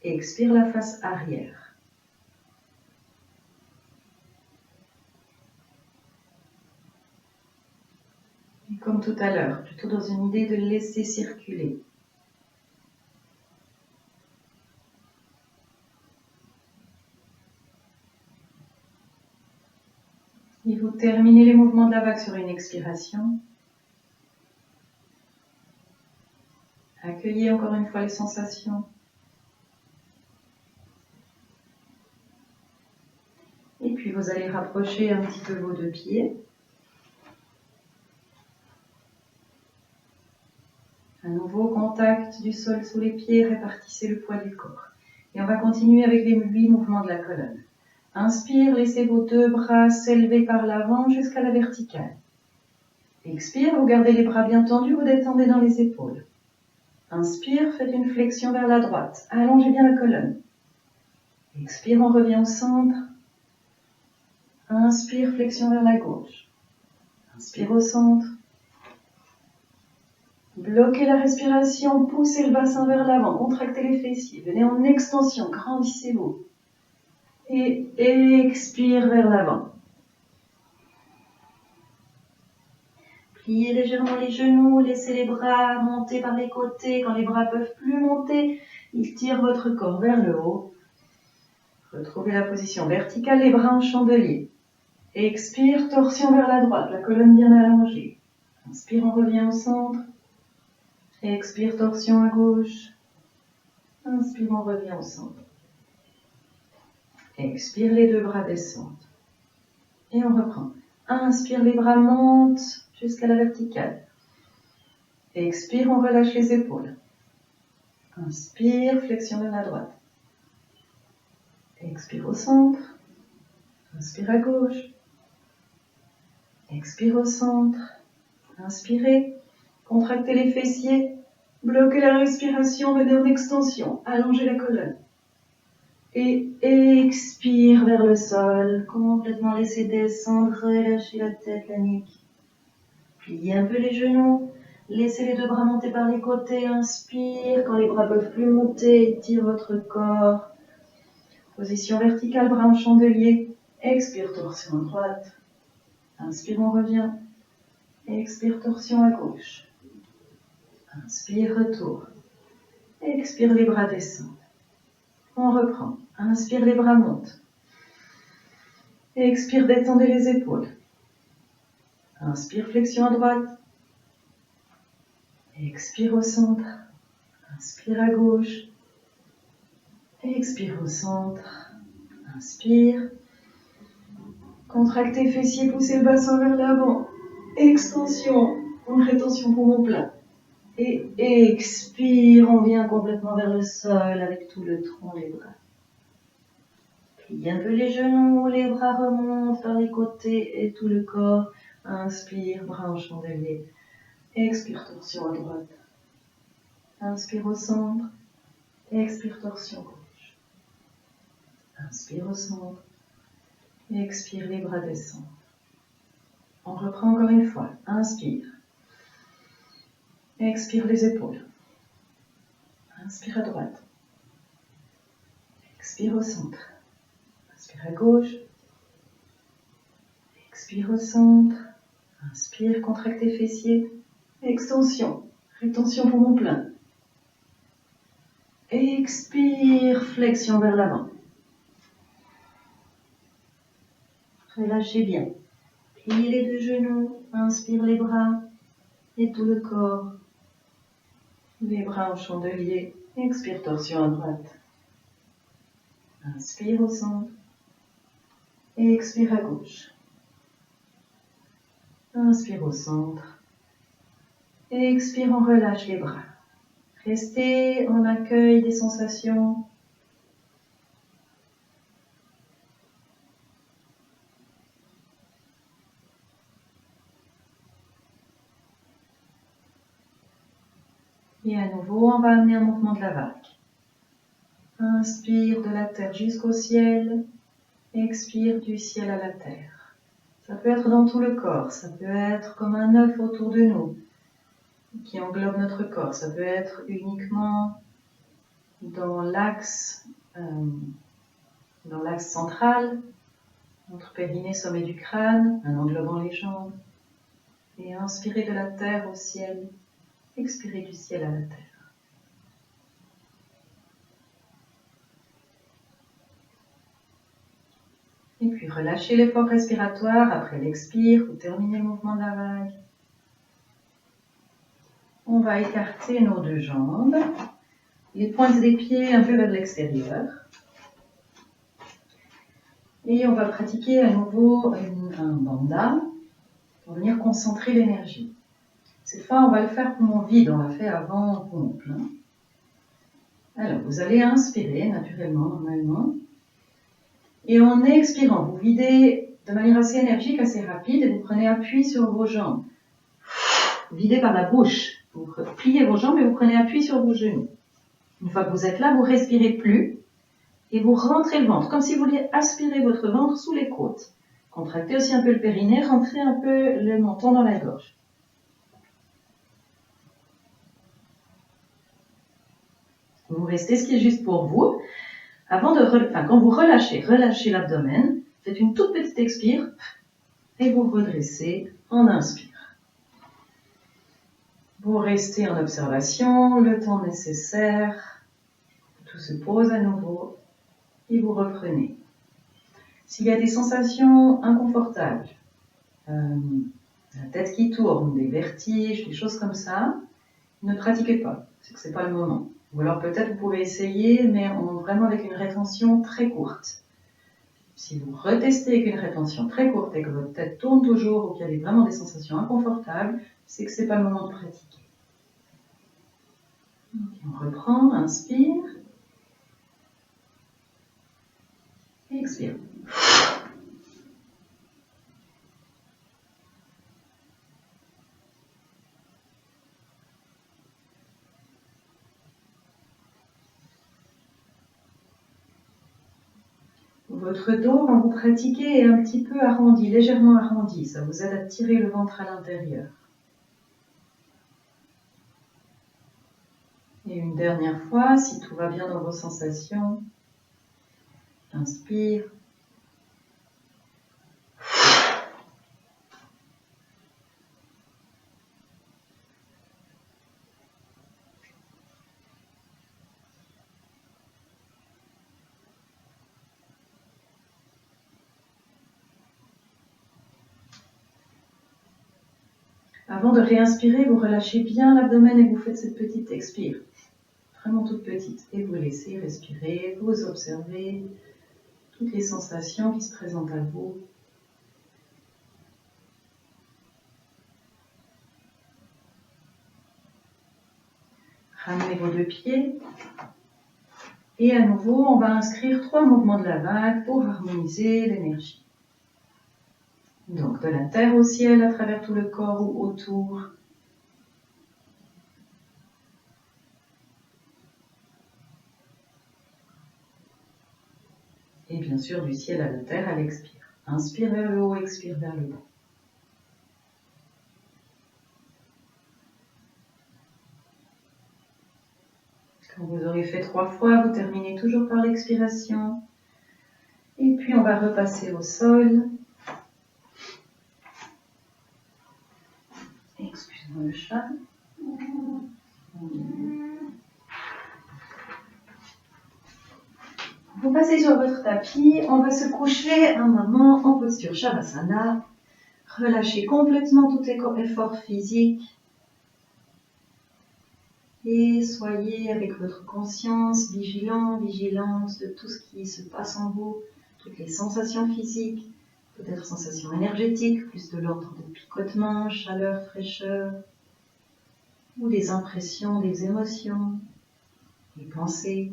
et expire la face arrière. Et comme tout à l'heure, plutôt dans une idée de laisser circuler. Et vous terminez les mouvements de la vague sur une expiration. Accueillez encore une fois les sensations. Et puis vous allez rapprocher un petit peu vos deux pieds. À nouveau, contact du sol sous les pieds, répartissez le poids du corps. Et on va continuer avec les 8 mouvements de la colonne. Inspire, laissez vos deux bras s'élever par l'avant jusqu'à la verticale. Expire, vous gardez les bras bien tendus, vous détendez dans les épaules. Inspire, faites une flexion vers la droite, allongez bien la colonne. Expire, on revient au centre. Inspire, flexion vers la gauche. Inspire au centre. Bloquez la respiration, poussez le bassin vers l'avant, contractez les fessiers, venez en extension, grandissez-vous. Et expire vers l'avant. Pliez légèrement les genoux, laissez les bras monter par les côtés. Quand les bras ne peuvent plus monter, ils tirent votre corps vers le haut. Retrouvez la position verticale, les bras en chandelier. Expire, torsion vers la droite, la colonne bien allongée. Inspire, on revient au centre. Expire, torsion à gauche. Inspire, on revient au centre. Expire, les deux bras descendent. Et on reprend. Inspire, les bras montent jusqu'à la verticale. Expire, on relâche les épaules. Inspire, flexion vers la droite. Expire au centre. Inspire à gauche. Expire au centre. Inspirez. Contractez les fessiers. Bloquez la respiration. Venez en extension. Allongez la colonne. Et expire vers le sol. Complètement laissez descendre. Relâchez la tête, la nuque. Pliez un peu les genoux. Laissez les deux bras monter par les côtés. Inspire. Quand les bras ne peuvent plus monter, étire votre corps. Position verticale, bras en chandelier. Expire, torsion à droite. Inspire, on revient. Expire, torsion à gauche. Inspire, retour. Expire, les bras descendent. On reprend. Inspire, les bras montent. Expire, détendez les épaules. Inspire, flexion à droite. Expire au centre. Inspire à gauche. Expire au centre. Inspire. Contractez fessiers, poussez le bassin vers l'avant. Extension. Rétention poumon plein. Et expire, on vient complètement vers le sol avec tout le tronc, les bras. Plie un peu les genoux, les bras remontent vers les côtés et tout le corps. Inspire, bras en chandelier. Expire, torsion à droite. Inspire au centre. Expire, torsion gauche. Inspire au centre. Expire, les bras descendent. On reprend encore une fois. Inspire. Expire les épaules. Inspire à droite. Expire au centre. Inspire à gauche. Expire au centre. Inspire, contractez fessiers. Extension. Rétention poumon plein. Expire, flexion vers l'avant. Relâchez bien. Pliez les deux genoux. Inspire les bras et tout le corps. Les bras en chandelier. Expire, torsion à droite. Inspire au centre. Et expire à gauche. Inspire au centre. Et expire, on relâche les bras. Restez en accueil des sensations. Et à nouveau, on va amener un mouvement de la vague. Inspire de la terre jusqu'au ciel. Expire du ciel à la terre. Ça peut être dans tout le corps. Ça peut être comme un œuf autour de nous qui englobe notre corps. Ça peut être uniquement dans l'axe central, notre périnée, sommet du crâne, en englobant les jambes. Et inspirez de la terre au ciel. Expirez du ciel à la terre. Et puis relâchez l'effort respiratoire. Après l'expire, vous terminez le mouvement de la vague. On va écarter nos deux jambes. Les pointes des pieds un peu vers l'extérieur. Et on va pratiquer à nouveau un bandha pour venir concentrer l'énergie. Cette fois, on va le faire poumon vide. On l'a fait avant poumon plein. Alors, vous allez inspirer naturellement, normalement. Et en expirant, vous videz de manière assez énergique, assez rapide, et vous prenez appui sur vos jambes. Videz par la bouche. Vous pliez vos jambes et vous prenez appui sur vos genoux. Une fois que vous êtes là, vous respirez plus et vous rentrez le ventre, comme si vous vouliez aspirer votre ventre sous les côtes. Contractez aussi un peu le périnée, rentrez un peu le menton dans la gorge. Vous restez ce qui est juste pour vous. Quand vous relâchez l'abdomen, faites une toute petite expire et vous redressez en inspire. Vous restez en observation le temps nécessaire. Tout se pose à nouveau et vous reprenez. S'il y a des sensations inconfortables, la tête qui tourne, des vertiges, des choses comme ça, ne pratiquez pas, c'est que ce n'est pas le moment. Ou alors peut-être vous pouvez essayer, mais vraiment avec une rétention très courte. Si vous retestez avec une rétention très courte et que votre tête tourne toujours ou qu'il y a vraiment des sensations inconfortables, c'est que ce n'est pas le moment de pratiquer. Okay, on reprend, inspire. Et expire. Votre dos, quand vous pratiquez, est un petit peu arrondi, légèrement arrondi. Ça vous aide à tirer le ventre à l'intérieur. Et une dernière fois, si tout va bien dans vos sensations, inspire. Avant de réinspirer, vous relâchez bien l'abdomen et vous faites cette petite expire. Vraiment toute petite. Et vous laissez respirer, vous observez toutes les sensations qui se présentent à vous. Ramenez vos deux pieds. Et à nouveau, on va inscrire 3 mouvements de la vague pour harmoniser l'énergie. Donc de la terre au ciel à travers tout le corps ou autour. Et bien sûr du ciel à la terre à l'expire. Inspire vers le haut, expire vers le bas. Quand vous aurez fait 3 fois, vous terminez toujours par l'expiration. Et puis on va repasser au sol. Excusez-moi le chat. Vous passez sur votre tapis, on va se coucher un moment en posture Shavasana. Relâchez complètement tout effort physique. Et soyez avec votre conscience vigilant, vigilante de tout ce qui se passe en vous, toutes les sensations physiques, peut-être sensations énergétiques, plus de l'ordre de picotement, chaleur, fraîcheur, ou des impressions, des émotions, des pensées.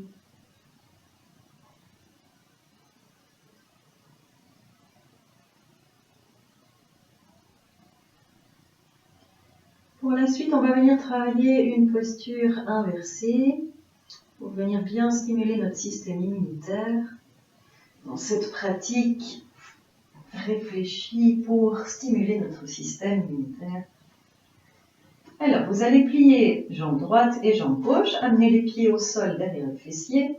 Pour la suite, on va venir travailler une posture inversée pour venir bien stimuler notre système immunitaire. Dans cette pratique réfléchie pour stimuler notre système immunitaire. Alors, vous allez plier jambe droite et jambe gauche, amener les pieds au sol derrière le fessier.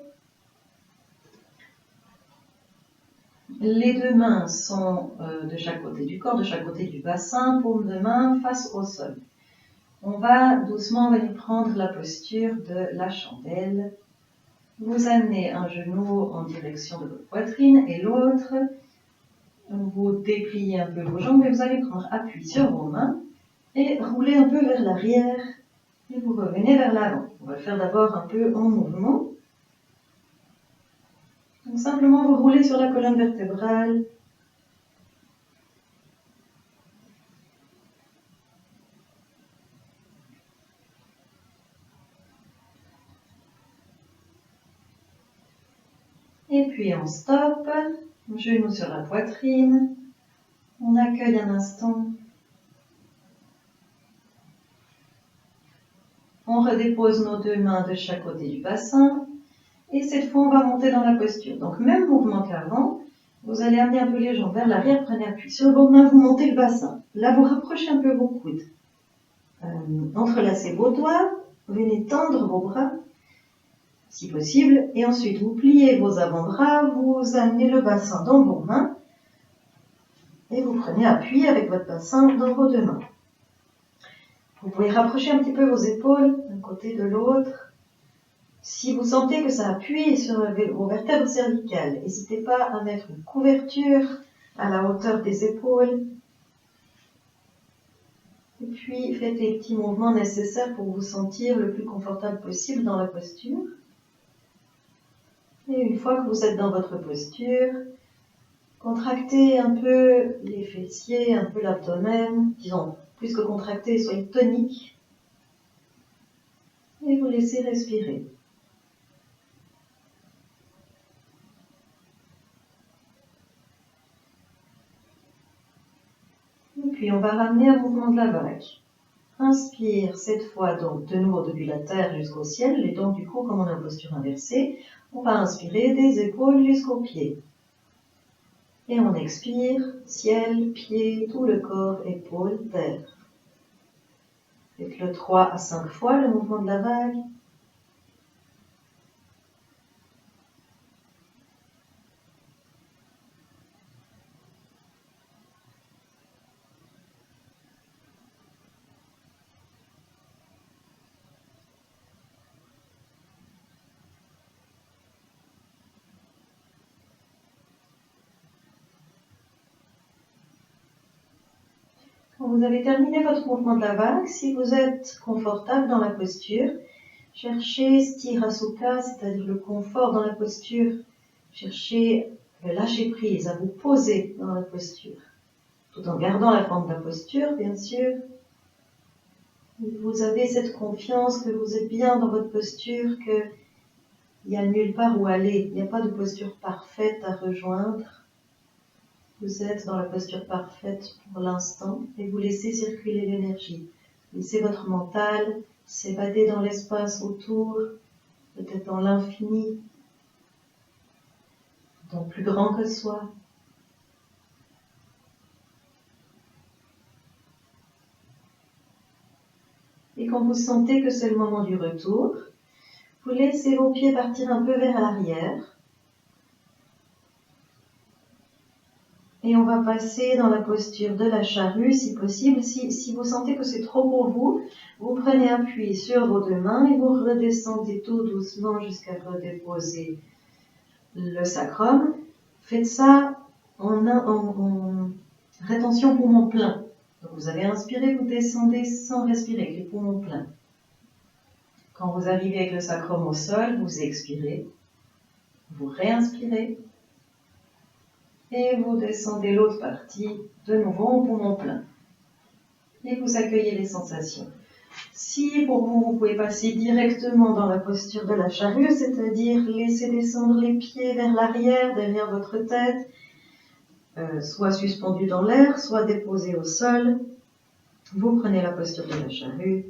Les deux mains sont de chaque côté du corps, de chaque côté du bassin, paume de main face au sol. On va doucement venir prendre la posture de la chandelle. Vous amenez un genou en direction de votre poitrine et l'autre. Vous dépliez un peu vos jambes et vous allez prendre appui sur vos mains et rouler un peu vers l'arrière et vous revenez vers l'avant. On va le faire d'abord un peu en mouvement. Donc simplement vous roulez sur la colonne vertébrale. Et puis on stoppe, genou sur la poitrine, on accueille un instant, on redépose nos deux mains de chaque côté du bassin, et cette fois on va monter dans la posture. Donc même mouvement qu'avant, vous allez amener un peu les jambes vers l'arrière, prenez appui sur vos mains, vous montez le bassin. Là vous rapprochez un peu vos coudes, entrelacez vos doigts, venez tendre vos bras, si possible, et ensuite vous pliez vos avant-bras, vous amenez le bassin dans vos mains, et vous prenez appui avec votre bassin dans vos deux mains. Vous pouvez rapprocher un petit peu vos épaules d'un côté de l'autre. Si vous sentez que ça appuie sur vos vertèbres cervicales, n'hésitez pas à mettre une couverture à la hauteur des épaules. Et puis faites les petits mouvements nécessaires pour vous sentir le plus confortable possible dans la posture. Et une fois que vous êtes dans votre posture, contractez un peu les fessiers, un peu l'abdomen, disons, plus que contractez, soyez tonique. Et vous laissez respirer. Et puis on va ramener un mouvement de la vague. Inspire cette fois donc de nouveau depuis la terre jusqu'au ciel, et donc du coup comme on est en posture inversée, on va inspirer des épaules jusqu'aux pieds. Et on expire, ciel, pieds, tout le corps, épaules, terre. Faites-le 3 à 5 fois le mouvement de la vague. Quand vous avez terminé votre mouvement de la vague, si vous êtes confortable dans la posture, cherchez Sthirasukha, c'est-à-dire le confort dans la posture. Cherchez le lâcher prise, à vous poser dans la posture, tout en gardant la forme de la posture, bien sûr. Vous avez cette confiance que vous êtes bien dans votre posture, qu'il n'y a nulle part où aller. Il n'y a pas de posture parfaite à rejoindre. Vous êtes dans la posture parfaite pour l'instant et vous laissez circuler l'énergie. Laissez votre mental s'évader dans l'espace autour, peut-être dans l'infini, dans plus grand que soi. Et quand vous sentez que c'est le moment du retour, vous laissez vos pieds partir un peu vers l'arrière. Et on va passer dans la posture de la charrue, si possible. Si vous sentez que c'est trop pour vous, vous prenez appui sur vos deux mains et vous redescendez tout doucement jusqu'à redéposer le sacrum. Faites ça en rétention poumon plein. Donc vous avez inspiré, vous descendez sans respirer, avec les poumons pleins. Quand vous arrivez avec le sacrum au sol, vous expirez, vous réinspirez et vous descendez l'autre partie de nouveau en poumon plein. Et vous accueillez les sensations. Si pour vous, vous pouvez passer directement dans la posture de la charrue, c'est-à-dire laisser descendre les pieds vers l'arrière, derrière votre tête, soit suspendus dans l'air, soit déposés au sol, vous prenez la posture de la charrue.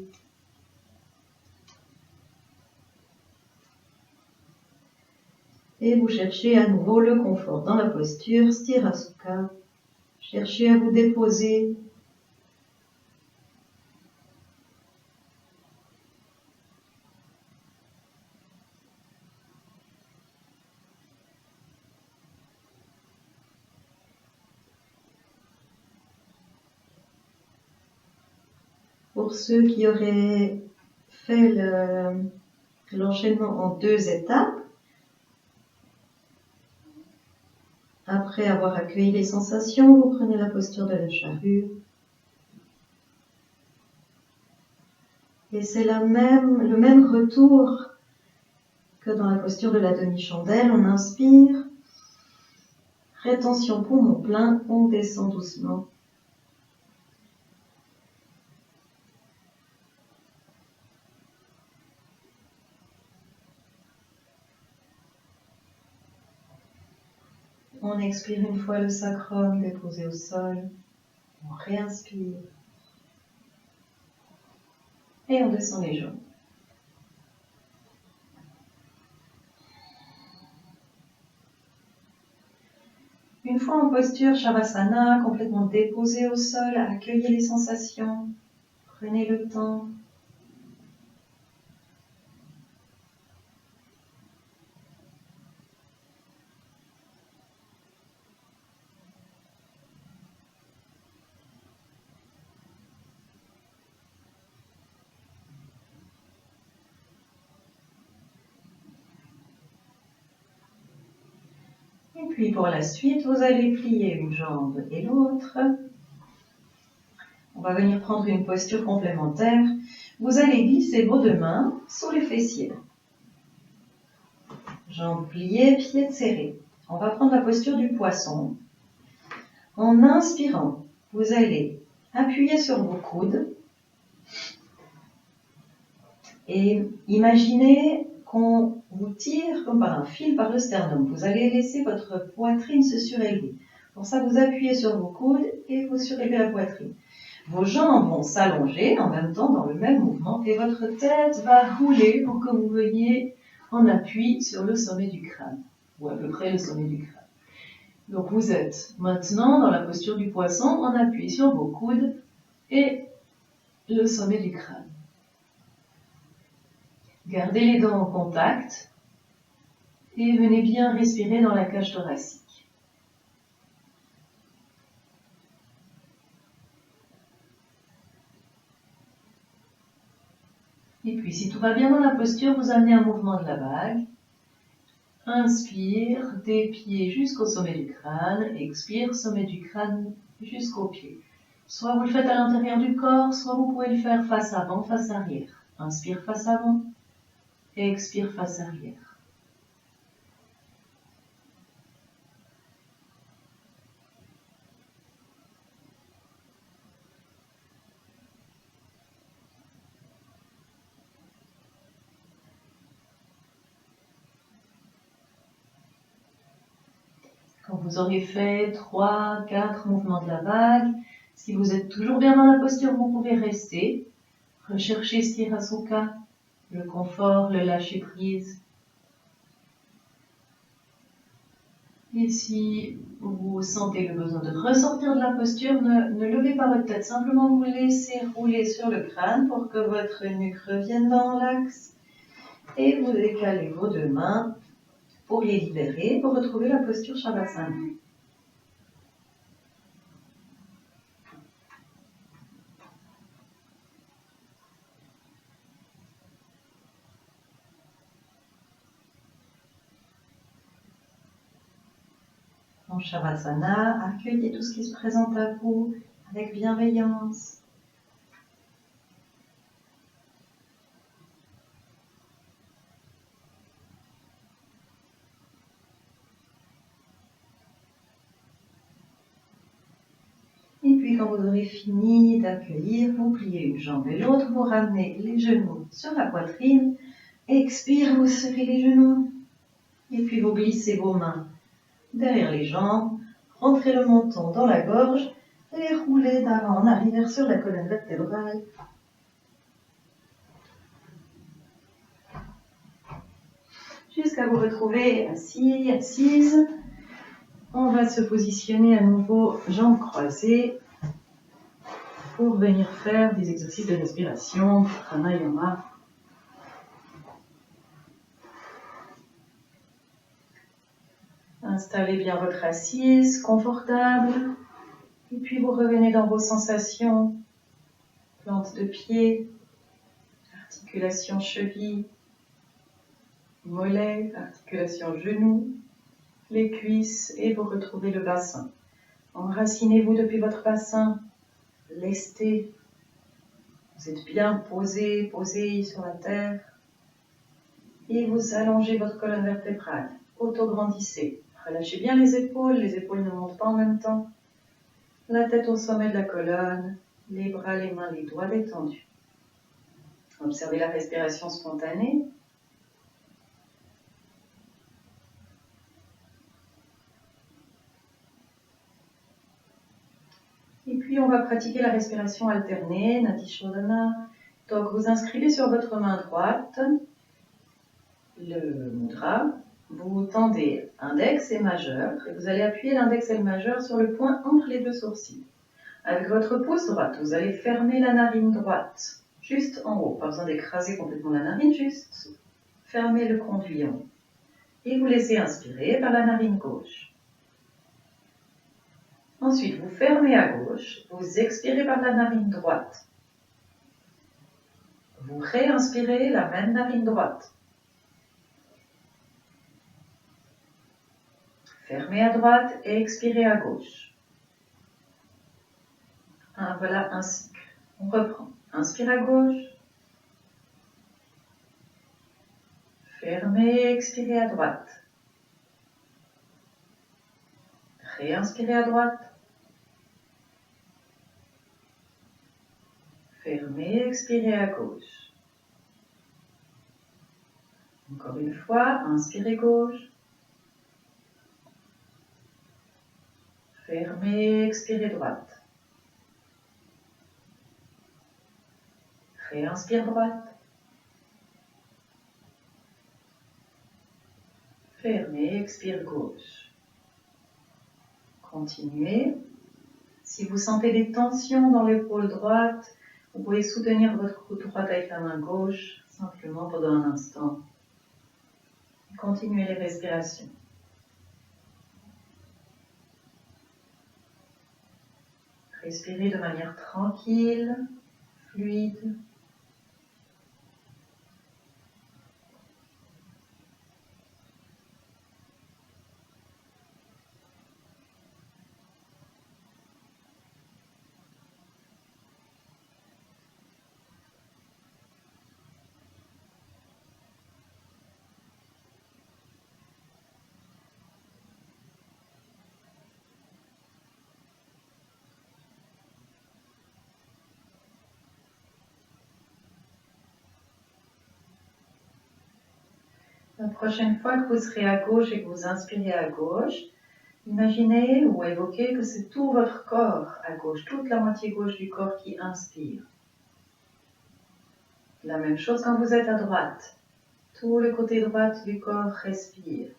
Et vous cherchez à nouveau le confort dans la posture, Sthirasukha. Cherchez à vous déposer. Pour ceux qui auraient fait l'enchaînement en 2 étapes, après avoir accueilli les sensations, vous prenez la posture de la charrue. Et c'est le même retour que dans la posture de la demi-chandelle. On inspire, rétention poumon plein, on descend doucement. On expire une fois le sacrum déposé au sol. On réinspire. Et on descend les jambes. Une fois en posture Shavasana, complètement déposé au sol, accueillez les sensations. Prenez le temps. Et puis pour la suite, vous allez plier une jambe et l'autre. On va venir prendre une posture complémentaire. Vous allez glisser vos deux mains sous les fessiers. Jambes pliées, pieds serrés. On va prendre la posture du poisson. En inspirant, vous allez appuyer sur vos coudes et imaginez qu'on vous tire comme par un fil par le sternum. Vous allez laisser votre poitrine se surélever. Pour ça, vous appuyez sur vos coudes et vous surélevez la poitrine. Vos jambes vont s'allonger en même temps dans le même mouvement et votre tête va rouler pour que vous veniez en appui sur le sommet du crâne, ou à peu près le sommet du crâne. Donc vous êtes maintenant dans la posture du poisson en appui sur vos coudes et le sommet du crâne. Gardez les dents en contact et venez bien respirer dans la cage thoracique. Et puis, si tout va bien dans la posture, vous amenez un mouvement de la vague. Inspire, des pieds jusqu'au sommet du crâne. Expire, sommet du crâne jusqu'aux pieds. Soit vous le faites à l'intérieur du corps, soit vous pouvez le faire face avant, face arrière. Inspire face avant et expire face arrière. Quand vous aurez fait 3, 4 mouvements de la vague, si vous êtes toujours bien dans la posture, vous pouvez rester. Recherchez Sthirasukha, le confort, le lâcher prise. Et si vous sentez le besoin de ressortir de la posture, ne levez pas votre tête, simplement vous laissez rouler sur le crâne pour que votre nuque revienne dans l'axe. Et vous décalez vos deux mains pour les libérer, pour retrouver la posture Shavasana. En Shavasana, accueillez tout ce qui se présente à vous avec bienveillance. Et puis quand vous aurez fini d'accueillir, vous pliez une jambe et l'autre, vous ramenez les genoux sur la poitrine, expire, vous serrez les genoux, et puis vous glissez vos mains derrière les jambes, rentrez le menton dans la gorge et roulez d'avant en arrière sur la colonne vertébrale. Jusqu'à vous retrouver assis, assise. On va se positionner à nouveau, jambes croisées, pour venir faire des exercices de respiration, pranayama. Installez bien votre assise, confortable. Et puis vous revenez dans vos sensations. Plante de pied, articulation cheville, mollet, articulation genou, les cuisses et vous retrouvez le bassin. Enracinez-vous depuis votre bassin, lestez. Vous êtes bien posé sur la terre. Et vous allongez votre colonne vertébrale, auto-grandissez. Relâchez bien les épaules ne montent pas en même temps. La tête au sommet de la colonne, les bras, les mains, les doigts détendus. Observez la respiration spontanée. Et puis on va pratiquer la respiration alternée, Nadi Shodhana. Donc vous inscrivez sur votre main droite le mudra. Vous tendez index et majeur et vous allez appuyer l'index et le majeur sur le point entre les deux sourcils. Avec votre pouce droite, vous allez fermer la narine droite, juste en haut. Pas besoin d'écraser complètement la narine, juste fermer le conduit en haut. Et vous laissez inspirer par la narine gauche. Ensuite, vous fermez à gauche, vous expirez par la narine droite. Vous réinspirez la même narine droite. Fermez à droite et expirez à gauche. Voilà un cycle. On reprend. Inspire à gauche. Fermez, expirez à droite. Réinspirez à droite. Fermez, expirez à gauche. Encore une fois, inspirez gauche. Fermez, expirez droite. Réinspire droite. Fermez, expire gauche. Continuez. Si vous sentez des tensions dans l'épaule droite, vous pouvez soutenir votre cou droite avec la main gauche, simplement pendant un instant. Continuez les respirations. Respirez de manière tranquille, fluide. prochaine fois que vous serez à gauche et que vous inspirez à gauche, imaginez ou évoquez que c'est tout votre corps à gauche, toute la moitié gauche du corps qui inspire. La même chose quand vous êtes à droite. Tout le côté droit du corps respire.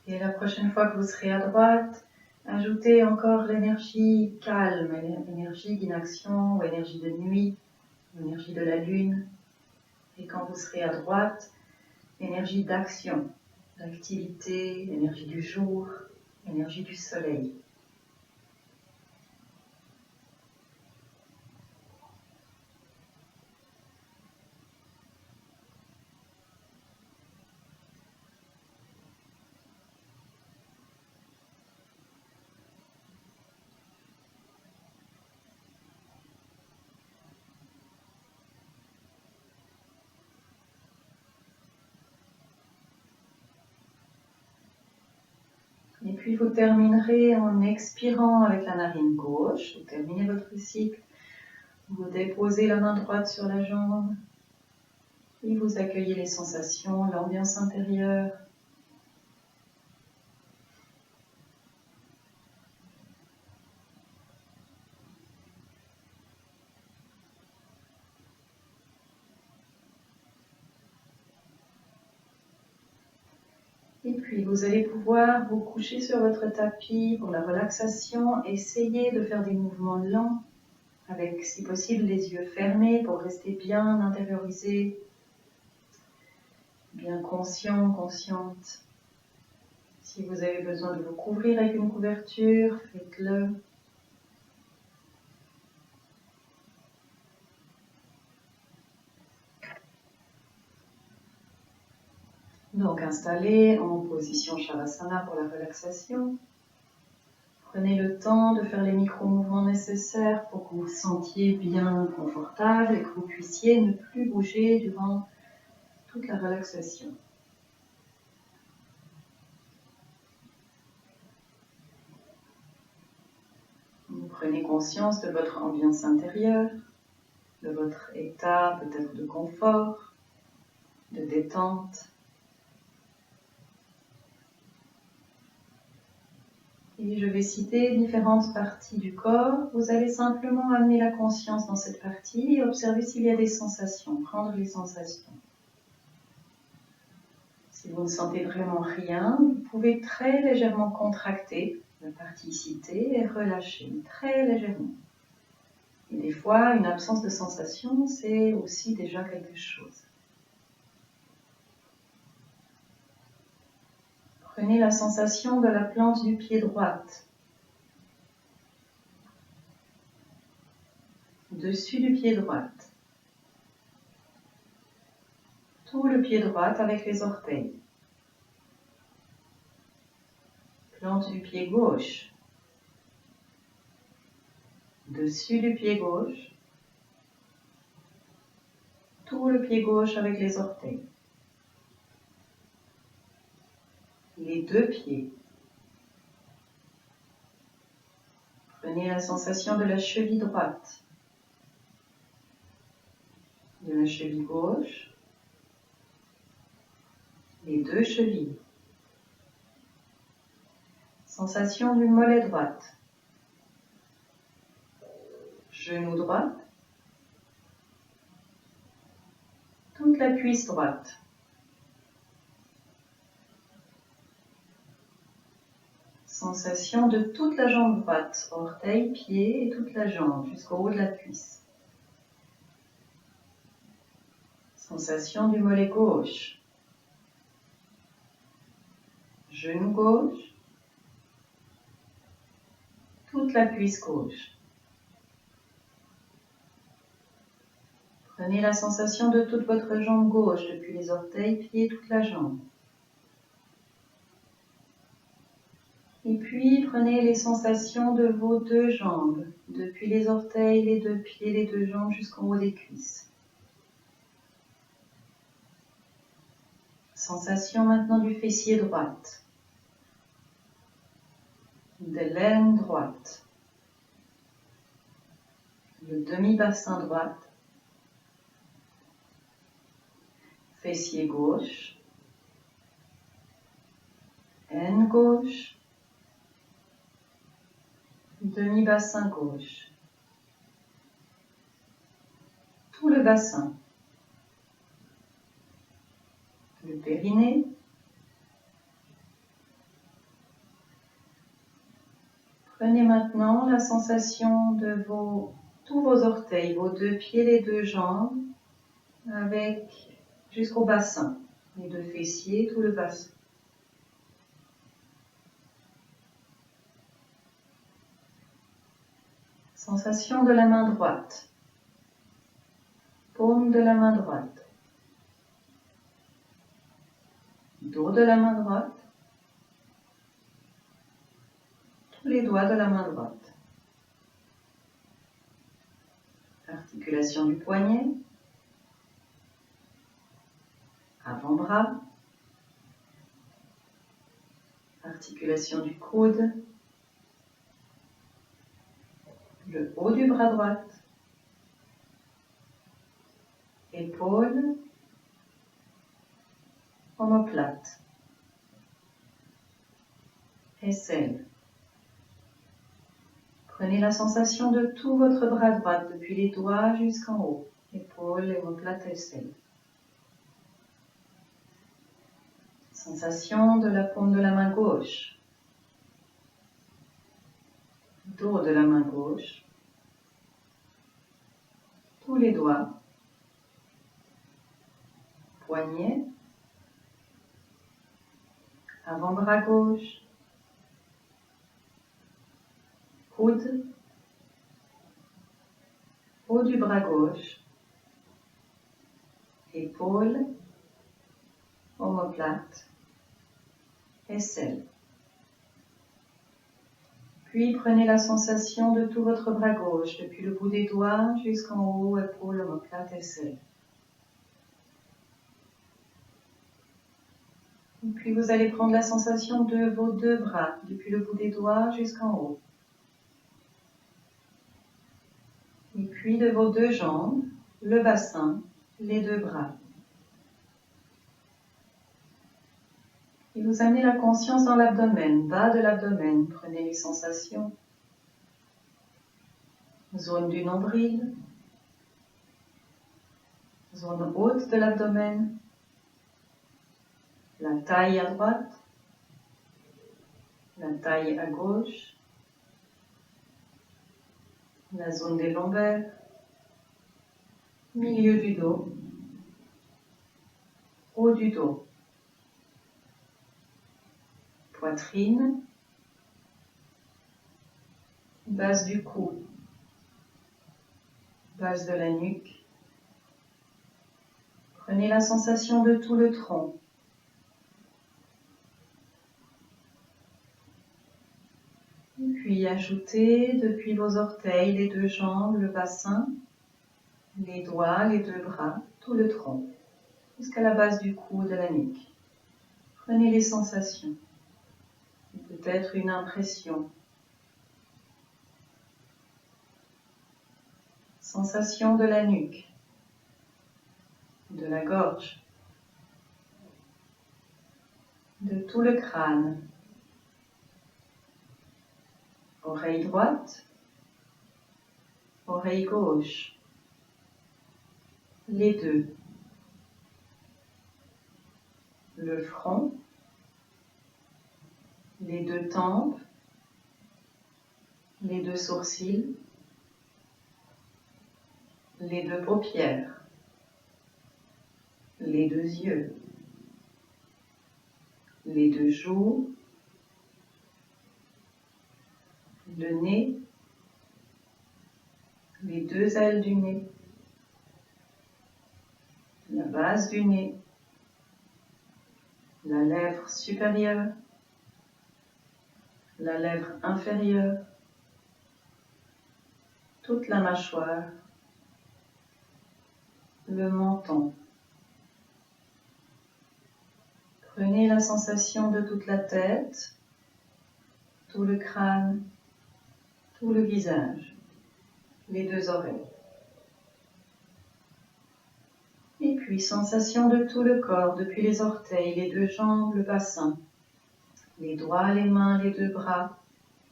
Et la prochaine fois que vous serez à droite, ajoutez encore l'énergie calme, l'énergie d'inaction ou énergie de nuit, l'énergie de la lune. Et quand vous serez à droite, l'énergie d'action, d'activité, l'énergie du jour, l'énergie du soleil. Et puis vous terminerez en expirant avec la narine gauche. Vous terminez votre cycle. Vous déposez la main droite sur la jambe. Et vous accueillez les sensations, l'ambiance intérieure. Et puis vous allez pouvoir vous coucher sur votre tapis pour la relaxation. Essayez de faire des mouvements lents avec, si possible, les yeux fermés pour rester bien intériorisé, bien conscient, consciente. Si vous avez besoin de vous couvrir avec une couverture, faites-le. Donc installé en position Shavasana pour la relaxation. Prenez le temps de faire les micro-mouvements nécessaires pour que vous vous sentiez bien confortable et que vous puissiez ne plus bouger durant toute la relaxation. Vous prenez conscience de votre ambiance intérieure, de votre état peut-être de confort, de détente. Et je vais citer différentes parties du corps. Vous allez simplement amener la conscience dans cette partie et observer s'il y a des sensations, prendre les sensations. Si vous ne sentez vraiment rien, vous pouvez très légèrement contracter la partie citée et relâcher très légèrement. Et des fois, une absence de sensation, c'est aussi déjà quelque chose. Prenez la sensation de la plante du pied droite, dessus du pied droit, tout le pied droit avec les orteils, plante du pied gauche, dessus du pied gauche, tout le pied gauche avec les orteils, les deux pieds. Prenez la sensation de la cheville droite, de la cheville gauche, les deux chevilles. Sensation du mollet droit, genou droit, toute la cuisse droite. Sensation de toute la jambe droite, orteil, pied et toute la jambe jusqu'au haut de la cuisse. Sensation du mollet gauche, genou gauche, toute la cuisse gauche. Prenez la sensation de toute votre jambe gauche, depuis les orteils, pieds, toute la jambe. Et puis, prenez les sensations de vos deux jambes, depuis les orteils, les deux pieds, les deux jambes, jusqu'en haut des cuisses. Sensation maintenant du fessier droite, de l'aine droite, le demi-bassin droite, fessier gauche, aine gauche, demi-bassin gauche, tout le bassin, le périnée, prenez maintenant la sensation de tous vos orteils, vos deux pieds, les deux jambes, avec jusqu'au bassin, les deux fessiers, tout le bassin. Sensation de la main droite, paume de la main droite, dos de la main droite, tous les doigts de la main droite. Articulation du poignet, avant-bras, articulation du coude, le haut du bras droit, épaule, omoplate, aisselle. Prenez la sensation de tout votre bras droit, depuis les doigts jusqu'en haut, épaule, omoplate, aisselle. Sensation de la paume de la main gauche, dos de la main gauche, tous les doigts, poignet, avant-bras gauche, coude, haut du bras gauche, épaule, omoplate, aisselle. Puis prenez la sensation de tout votre bras gauche, depuis le bout des doigts jusqu'en haut, épaule, omoplate, aisselle. Et puis vous allez prendre la sensation de vos deux bras, depuis le bout des doigts jusqu'en haut. Et puis de vos deux jambes, le bassin, les deux bras. Et vous amenez la conscience dans l'abdomen, bas de l'abdomen. Prenez les sensations. Zone du nombril, zone haute de l'abdomen, la taille à droite, la taille à gauche, la zone des lombaires, milieu du dos, haut du dos, poitrine, base du cou, base de la nuque. Prenez la sensation de tout le tronc. Puis ajoutez depuis vos orteils, les deux jambes, le bassin, les doigts, les deux bras, tout le tronc, jusqu'à la base du cou, de la nuque. Prenez les sensations, peut-être une impression. Sensation de la nuque, de la gorge, de tout le crâne. Oreille droite, oreille gauche, les deux. Le front, les deux tempes, les deux sourcils, les deux paupières, les deux yeux, les deux joues, le nez, les deux ailes du nez, la base du nez, la lèvre supérieure, la lèvre inférieure, toute la mâchoire, le menton. Prenez la sensation de toute la tête, tout le crâne, tout le visage, les deux oreilles. Et puis, sensation de tout le corps, depuis les orteils, les deux jambes, le bassin, les doigts, les mains, les deux bras,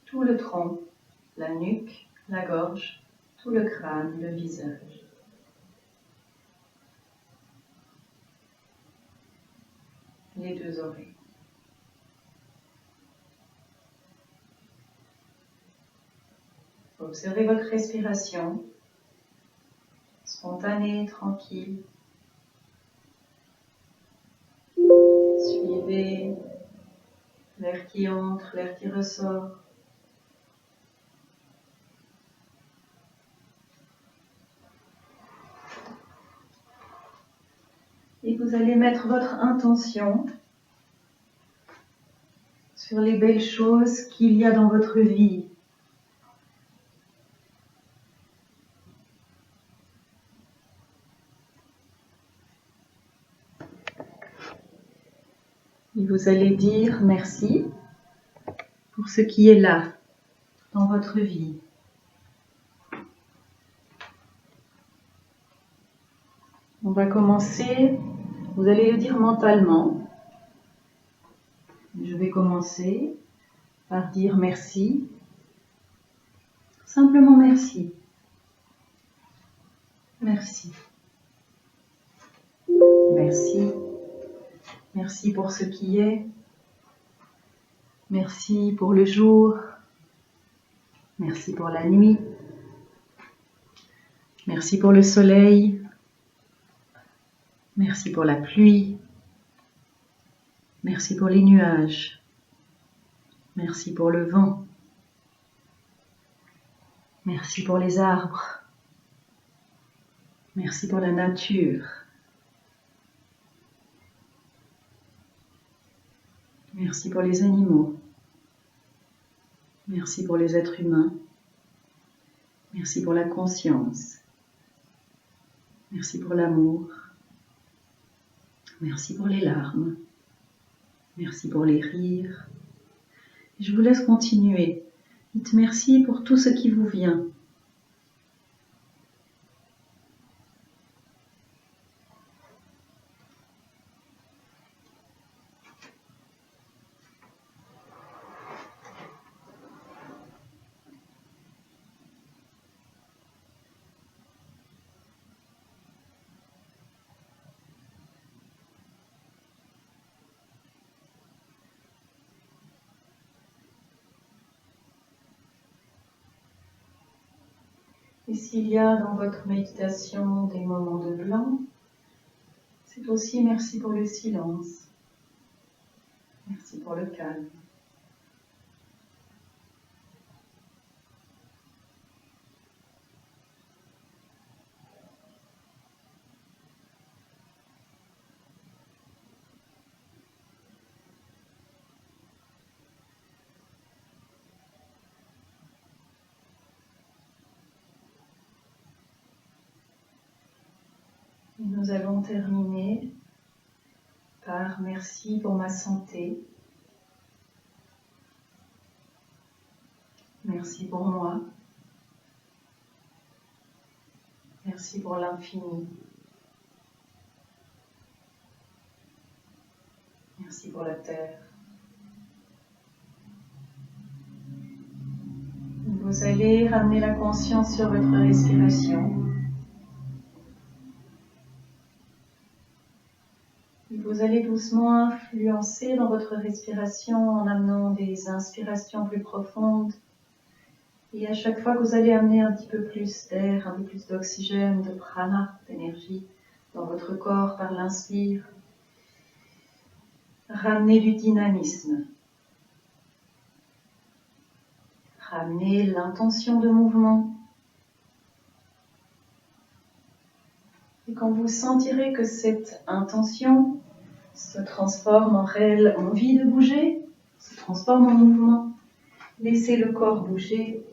tout le tronc, la nuque, la gorge, tout le crâne, le visage. Les deux oreilles. Observez votre respiration, spontanée, tranquille. Suivez l'air qui entre, l'air qui ressort. Et vous allez mettre votre intention sur les belles choses qu'il y a dans votre vie. Et vous allez dire merci pour ce qui est là, dans votre vie. On va commencer, vous allez le dire mentalement. Je vais commencer par dire merci. Simplement merci. Merci. Merci. Merci pour ce qui est. Merci pour le jour. Merci pour la nuit. Merci pour le soleil. Merci pour la pluie. Merci pour les nuages. Merci pour le vent. Merci pour les arbres. Merci pour la nature. Merci pour les animaux. Merci pour les êtres humains. Merci pour la conscience. Merci pour l'amour. Merci pour les larmes. Merci pour les rires. Et je vous laisse continuer. Dites merci pour tout ce qui vous vient. Et s'il y a dans votre méditation des moments de blanc, c'est aussi merci pour le silence. Merci pour le calme. Et nous allons terminer par merci pour ma santé. Merci pour moi. Merci pour l'infini. Merci pour la terre. Vous allez ramener la conscience sur votre respiration. Et vous allez doucement influencer dans votre respiration en amenant des inspirations plus profondes. Et à chaque fois que vous allez amener un petit peu plus d'air, un peu plus d'oxygène, de prana, d'énergie dans votre corps par l'inspire, ramenez du dynamisme. Ramenez l'intention de mouvement. Et quand vous sentirez que cette intention se transforme en réelle envie de bouger, se transforme en mouvement, laissez le corps bouger.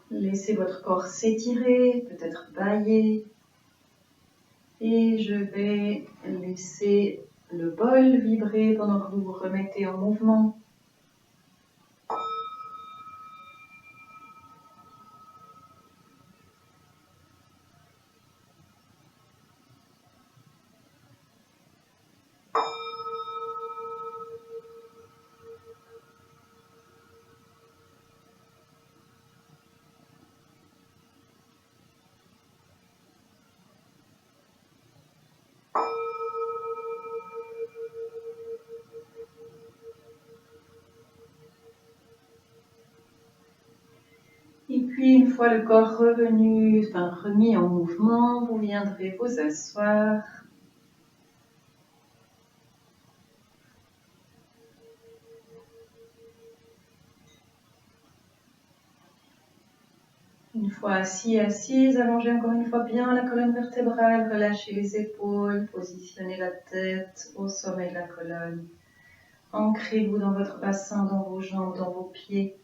Laissez votre corps s'étirer, peut-être bâiller. Et je vais laisser le bol vibrer pendant que vous vous remettez en mouvement. Et puis, une fois le corps remis en mouvement, vous viendrez vous asseoir. Une fois assis, assise, allongez encore une fois bien la colonne vertébrale, relâchez les épaules, positionnez la tête au sommet de la colonne. Ancrez-vous dans votre bassin, dans vos jambes, dans vos pieds.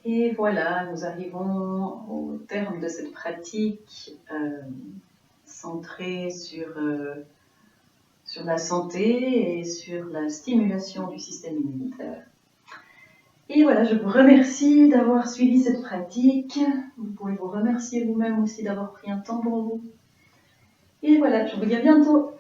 Et voilà, nous arrivons au terme de cette pratique centrée sur la santé et sur la stimulation du système immunitaire. Et voilà, je vous remercie d'avoir suivi cette pratique. Vous pouvez vous remercier vous-même aussi d'avoir pris un temps pour vous. Et voilà, je vous dis à bientôt.